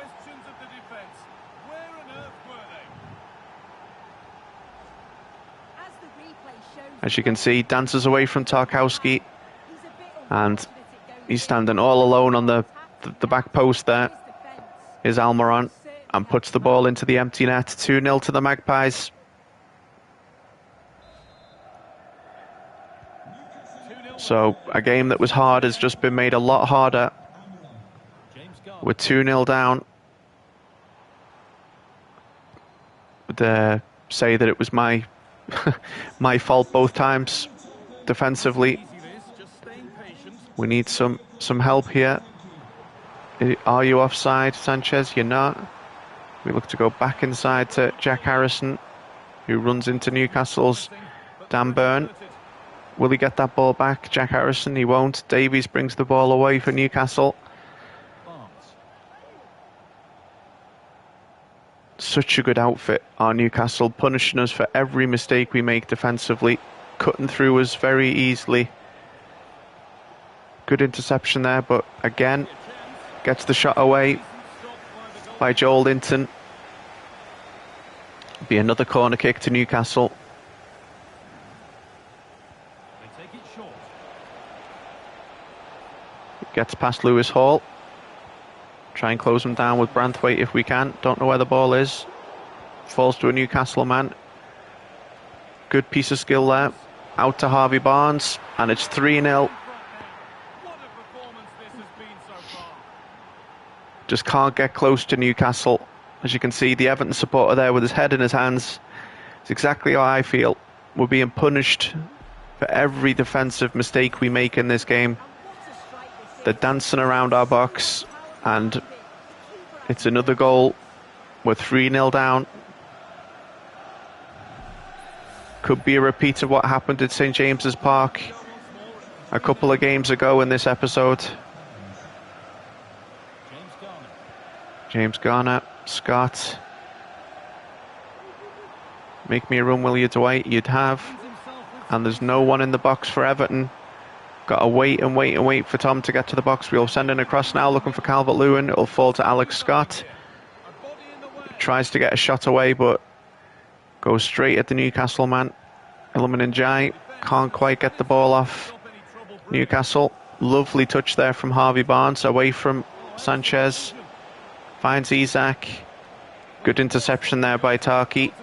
As you can see, dances away from Tarkowski, and he's standing all alone on the back post there. Is Almiron, and puts the ball into the empty net. 2-0 to the Magpies. So a game that was hard has just been made a lot harder. We're 2-0 down. Would say that it was my my fault both times defensively. We need some help here. Are you offside, Sanchez? You're not. We look to go back inside to Jack Harrison, who runs into Newcastle's Dan Byrne. Will he get that ball back? Jack Harrison, he won't. Davies brings the ball away for Newcastle. Such a good outfit, our Newcastle, punishing us for every mistake we make defensively, cutting through us very easily. Good interception there, but again, gets the shot away by Joel Linton. Be another corner kick to Newcastle. Gets past Lewis Hall. Try and close him down with Branthwaite if we can. Don't know where the ball is. Falls to a Newcastle man. Good piece of skill there. Out to Harvey Barnes, and it's 3-0. Just can't get close to Newcastle. As you can see, the Everton supporter there with his head in his hands. It's exactly how I feel. We're being punished for every defensive mistake we make in this game. They're dancing around our box, and it's another goal. We're 3-0 down. Could be a repeat of what happened at St James's Park a couple of games ago in this episode. James Garner, Scott. Make me a run, will you, Dwight? You'd have. And there's no one in the box for Everton. Got to wait and wait and wait for Tom to get to the box. We'll send in across now, looking for Calvert-Lewin. It'll fall to Alex Scott. Tries to get a shot away, but goes straight at the Newcastle man. Iliman Ndiaye can't quite get the ball off Newcastle. Lovely touch there from Harvey Barnes, away from Sanchez. Finds Isak. Good interception there by Tarki.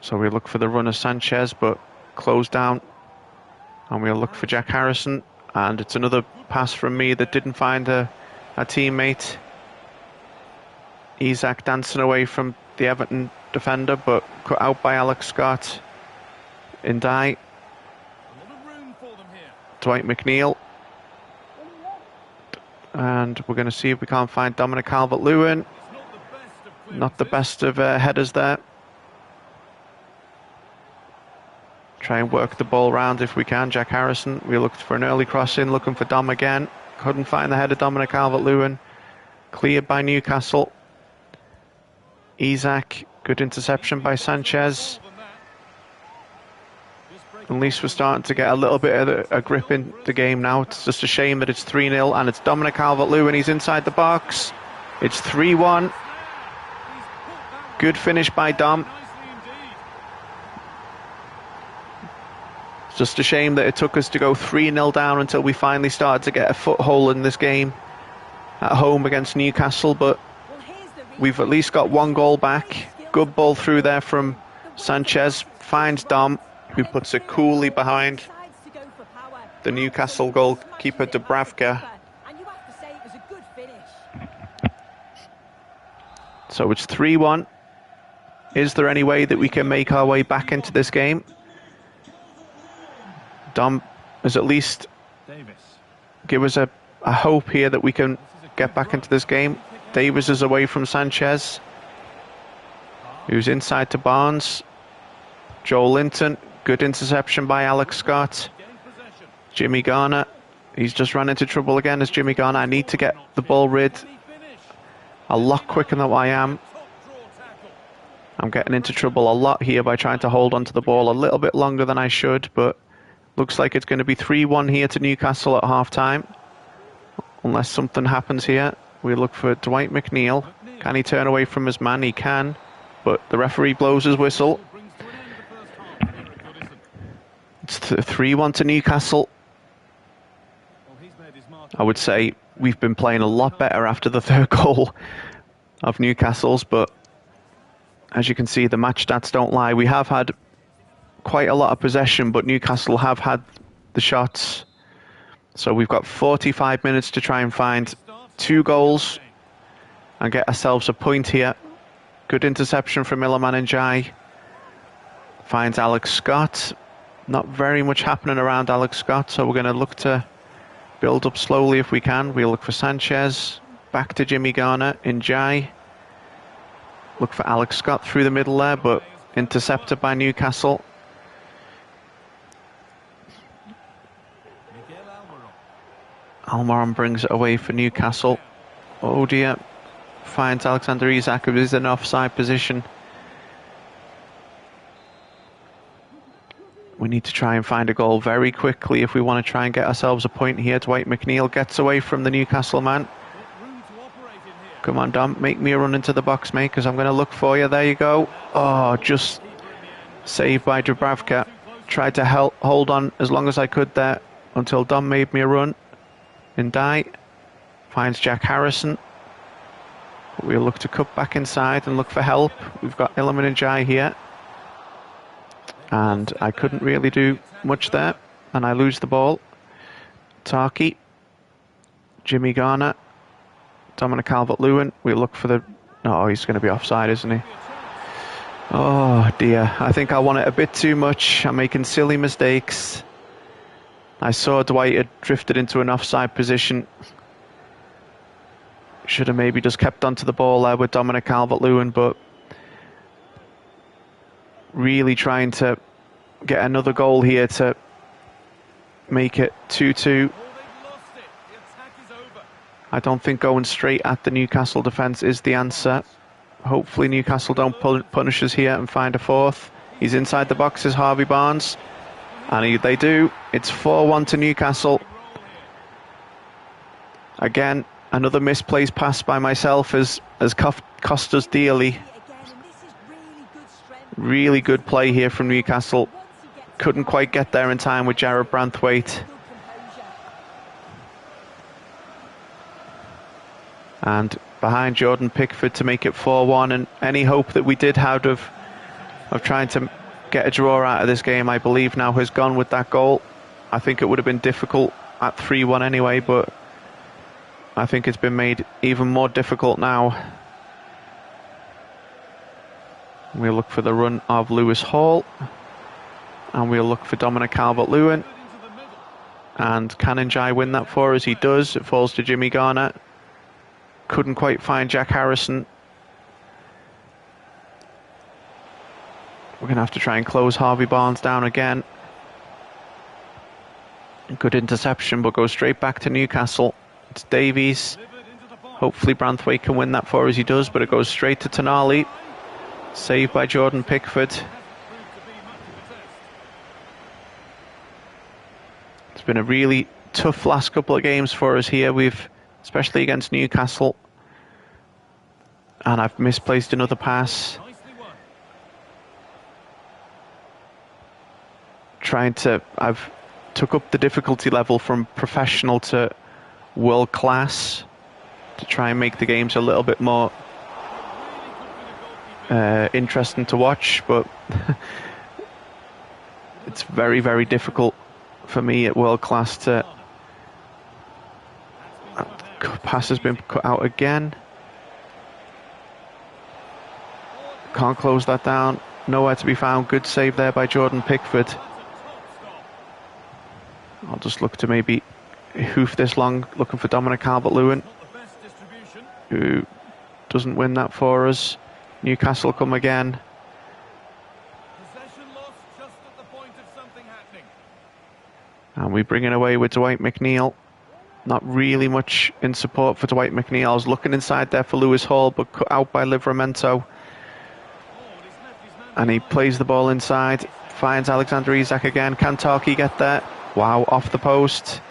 So we look for the run of Sanchez, but closed down. And we'll look for Jack Harrison. And it's another pass from me that didn't find a teammate. Isak dancing away from the Everton defender, but cut out by Alex Scott. Indai. Dwight McNeil. And we're going to see if we can't find Dominic Calvert-Lewin. Not the best of headers there. Try and work the ball round if we can. Jack Harrison. We looked for an early crossing, looking for Dom again. Couldn't find the head of Dominic Calvert-Lewin. Cleared by Newcastle. Isak. Good interception by Sanchez. At least we're starting to get a little bit of a grip in the game now. It's just a shame that it's 3-0 and it's Dominic Calvert-Lewin. He's inside the box. It's 3-1. Good finish by Dom. It's just a shame that it took us to go 3-0 down until we finally started to get a foothold in this game at home against Newcastle, but we've at least got one goal back. Good ball through there from Sanchez. Finds Dom, who puts it coolly behind the Newcastle goalkeeper Dubravka. So it's 3-1. Is there any way that we can make our way back into this game? Dom has at least give us a hope here that we can get back into this game. Davis is away from Sanchez, who's inside to Barnes. Joel Linton, good interception by Alex Scott. Jimmy Garner, he's just run into trouble again as Jimmy Garner. I need to get the ball rid a lot quicker than I am. I'm getting into trouble a lot here by trying to hold onto the ball a little bit longer than I should, but looks like it's going to be 3-1 here to Newcastle at half-time. Unless something happens here. We look for Dwight McNeil. Can he turn away from his man? He can, but the referee blows his whistle. It's 3-1 to Newcastle. I would say we've been playing a lot better after the third goal of Newcastle's, but as you can see, the match stats don't lie. We have had quite a lot of possession, but Newcastle have had the shots. So we've got 45 minutes to try and find 2 goals and get ourselves a point here. Good interception from Iliman Ndiaye. Finds Alex Scott. Not very much happening around Alex Scott, so we're going to look to build up slowly if we can. We'll look for Sanchez. Back to Jimmy Garner. Ndiaye. Look for Alex Scott through the middle there, but intercepted by Newcastle. Almiron brings it away for Newcastle. Oh dear. Finds Alexander Isak, who is in an offside position. We need to try and find a goal very quickly if we want to try and get ourselves a point here. Dwight McNeil gets away from the Newcastle man. Come on, Dom, make me a run into the box, mate, because I'm going to look for you. There you go. Oh, just saved by Dubravka. Tried to hold on as long as I could there until Dom made me a run. Ndai finds Jack Harrison. We'll look to cut back inside and look for help. We've got Iliman Ndiaye here. And I couldn't really do much there. And I lose the ball. Tarki. Jimmy Garner. Dominic Calvert-Lewin. We look for the... Oh, he's going to be offside, isn't he? Oh, dear. I think I want it a bit too much. I'm making silly mistakes. I saw Dwight had drifted into an offside position. Should have maybe just kept onto the ball there with Dominic Calvert-Lewin, but really trying to get another goal here to make it 2-2. I don't think going straight at the Newcastle defence is the answer. Hopefully Newcastle don't punish us here and find a fourth. He's inside the box, is Harvey Barnes. And they do. It's 4-1 to Newcastle. Again, another misplaced pass by myself has cost us dearly. Really good play here from Newcastle. couldn't quite get there in time with Jarrod Branthwaite. And behind Jordan Pickford to make it 4-1, and any hope that we did have of trying to get a draw out of this game, I believe now has gone with that goal. I think it would have been difficult at 3-1 anyway, but I think it's been made even more difficult now. We'll look for the run of Lewis Hall, and we'll look for Dominic Calvert-Lewin. And can Njai win that for us? He does. It falls to Jimmy Garner. Couldn't quite find Jack Harrison. We're going to have to try and close Harvey Barnes down again. Good interception, but goes straight back to Newcastle. It's Davies. Hopefully Branthwaite can win that for us. He does, but it goes straight to Tonali. Saved by Jordan Pickford. It's been a really tough last couple of games for us here. Especially against Newcastle. And I've misplaced another pass. I've took up the difficulty level from professional to world class to try and make the games a little bit more interesting to watch, but it's very, very difficult for me at world class to... Pass has been cut out again. Can't close that down. Nowhere to be found. Good save there by Jordan Pickford. I'll just look to maybe hoof this long, looking for Dominic Calvert-Lewin, who doesn't win that for us. Newcastle come again. And we bring it away with Dwight McNeil. Not really much in support for Dwight McNeil. I was looking inside there for Lewis Hall, but cut out by Livramento. And he plays the ball inside. Finds Alexander Isak again. Can Tarky get there? Wow, off the post.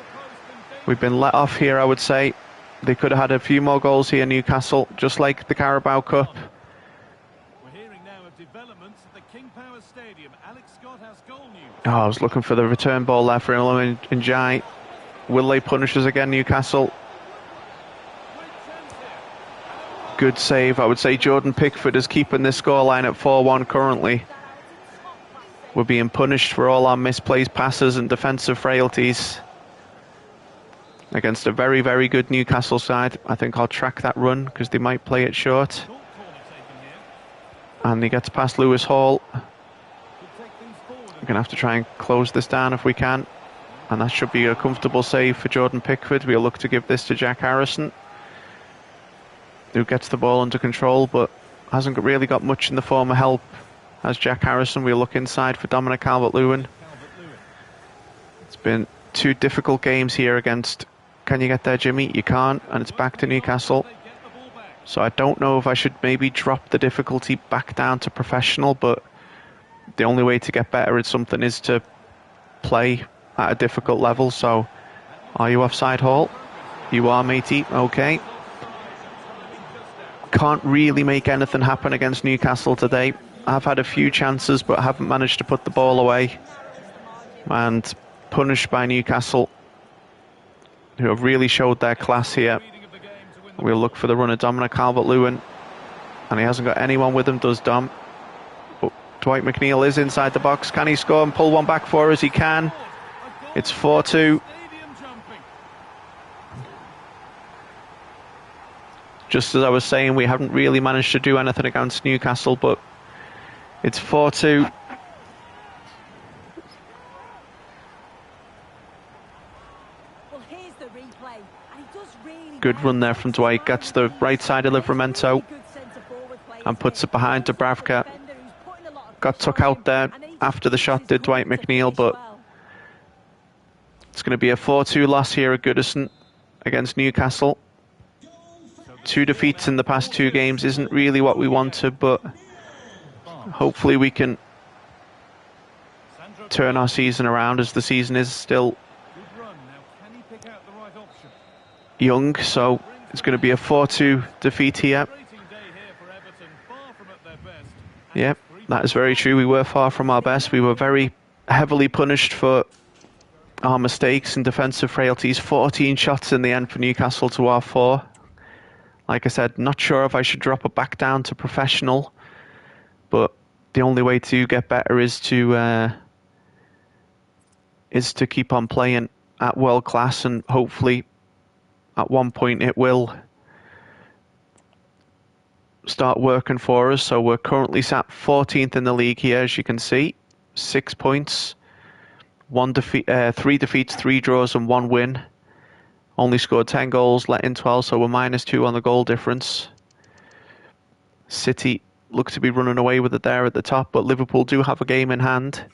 We've been let off here, I would say. They could have had a few more goals here, Newcastle, just like the Carabao Cup. We're hearing now of developments at the King Power Stadium. Alex Scott has goal news. Oh, I was looking for the return ball there for Iliman Njai. Will they punish us again, Newcastle? Good save. I would say Jordan Pickford is keeping this scoreline at 4-1 currently. We're being punished for all our misplaced passes and defensive frailties against a very, very good Newcastle side. I think I'll track that run because they might play it short. And he gets past Lewis Hall. We're going to have to try and close this down if we can. And that should be a comfortable save for Jordan Pickford. We'll look to give this to Jack Harrison, who gets the ball under control but hasn't really got much in the form of help as Jack Harrison. We'll look inside for Dominic Calvert-Lewin. It's been two difficult games here against... Can you get there, Jimmy? You can't, and it's back to Newcastle. So I don't know if I should maybe drop the difficulty back down to professional, but the only way to get better at something is to play at a difficult level. So are you offside, Hall? You are, matey. Okay. Can't really make anything happen against Newcastle today. I've had a few chances but haven't managed to put the ball away, and punished by Newcastle, who have really showed their class here. We'll look for the run of Dominic Calvert-Lewin, and he hasn't got anyone with him, does Dom? But Dwight McNeil is inside the box. Can he score and pull one back for us? He can. It's 4-2. Just as I was saying, we haven't really managed to do anything against Newcastle, but it's 4-2. Good run there from Dwight. Gets the right side of Livramento and puts it behind Dubravka. Got took out there after the shot, did Dwight McNeil, but it's going to be a 4-2 loss here at Goodison against Newcastle. 2 defeats in the past 2 games isn't really what we wanted, but hopefully we can turn our season around, as the season is still young. So it's going to be a 4-2 defeat here. Yeah, that is very true. We were far from our best. We were very heavily punished for our mistakes and defensive frailties. 14 shots in the end for Newcastle to our 4. Like I said, not sure if I should drop it back down to professional, but the only way to get better is to keep on playing at world class, and hopefully at one point it will start working for us. So we're currently sat 14th in the league here, as you can see, 6 points, 3 defeats, 3 draws and 1 win. Only scored 10 goals, let in 12, so we're -2 on the goal difference. City look to be running away with it there at the top, but Liverpool do have a game in hand.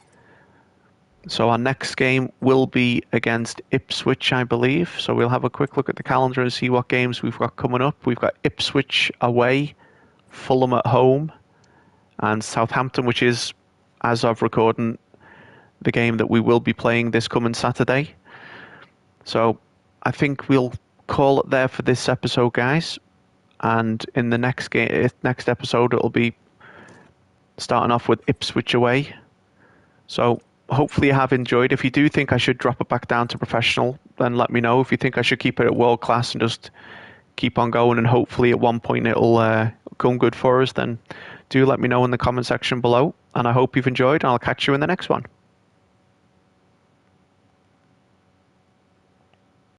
So our next game will be against Ipswich, I believe. So we'll have a quick look at the calendar and see what games we've got coming up. We've got Ipswich away, Fulham at home, and Southampton, which is, as of recording, the game that we will be playing this coming Saturday. So I think we'll call it there for this episode, guys. And in the next episode, it'll be starting off with Ipswich away. So hopefully you have enjoyed. If you do think I should drop it back down to professional, then let me know. If you think I should keep it at world class and just keep on going, and hopefully at one point it'll come good for us, then do let me know in the comment section below. And I hope you've enjoyed, and I'll catch you in the next one.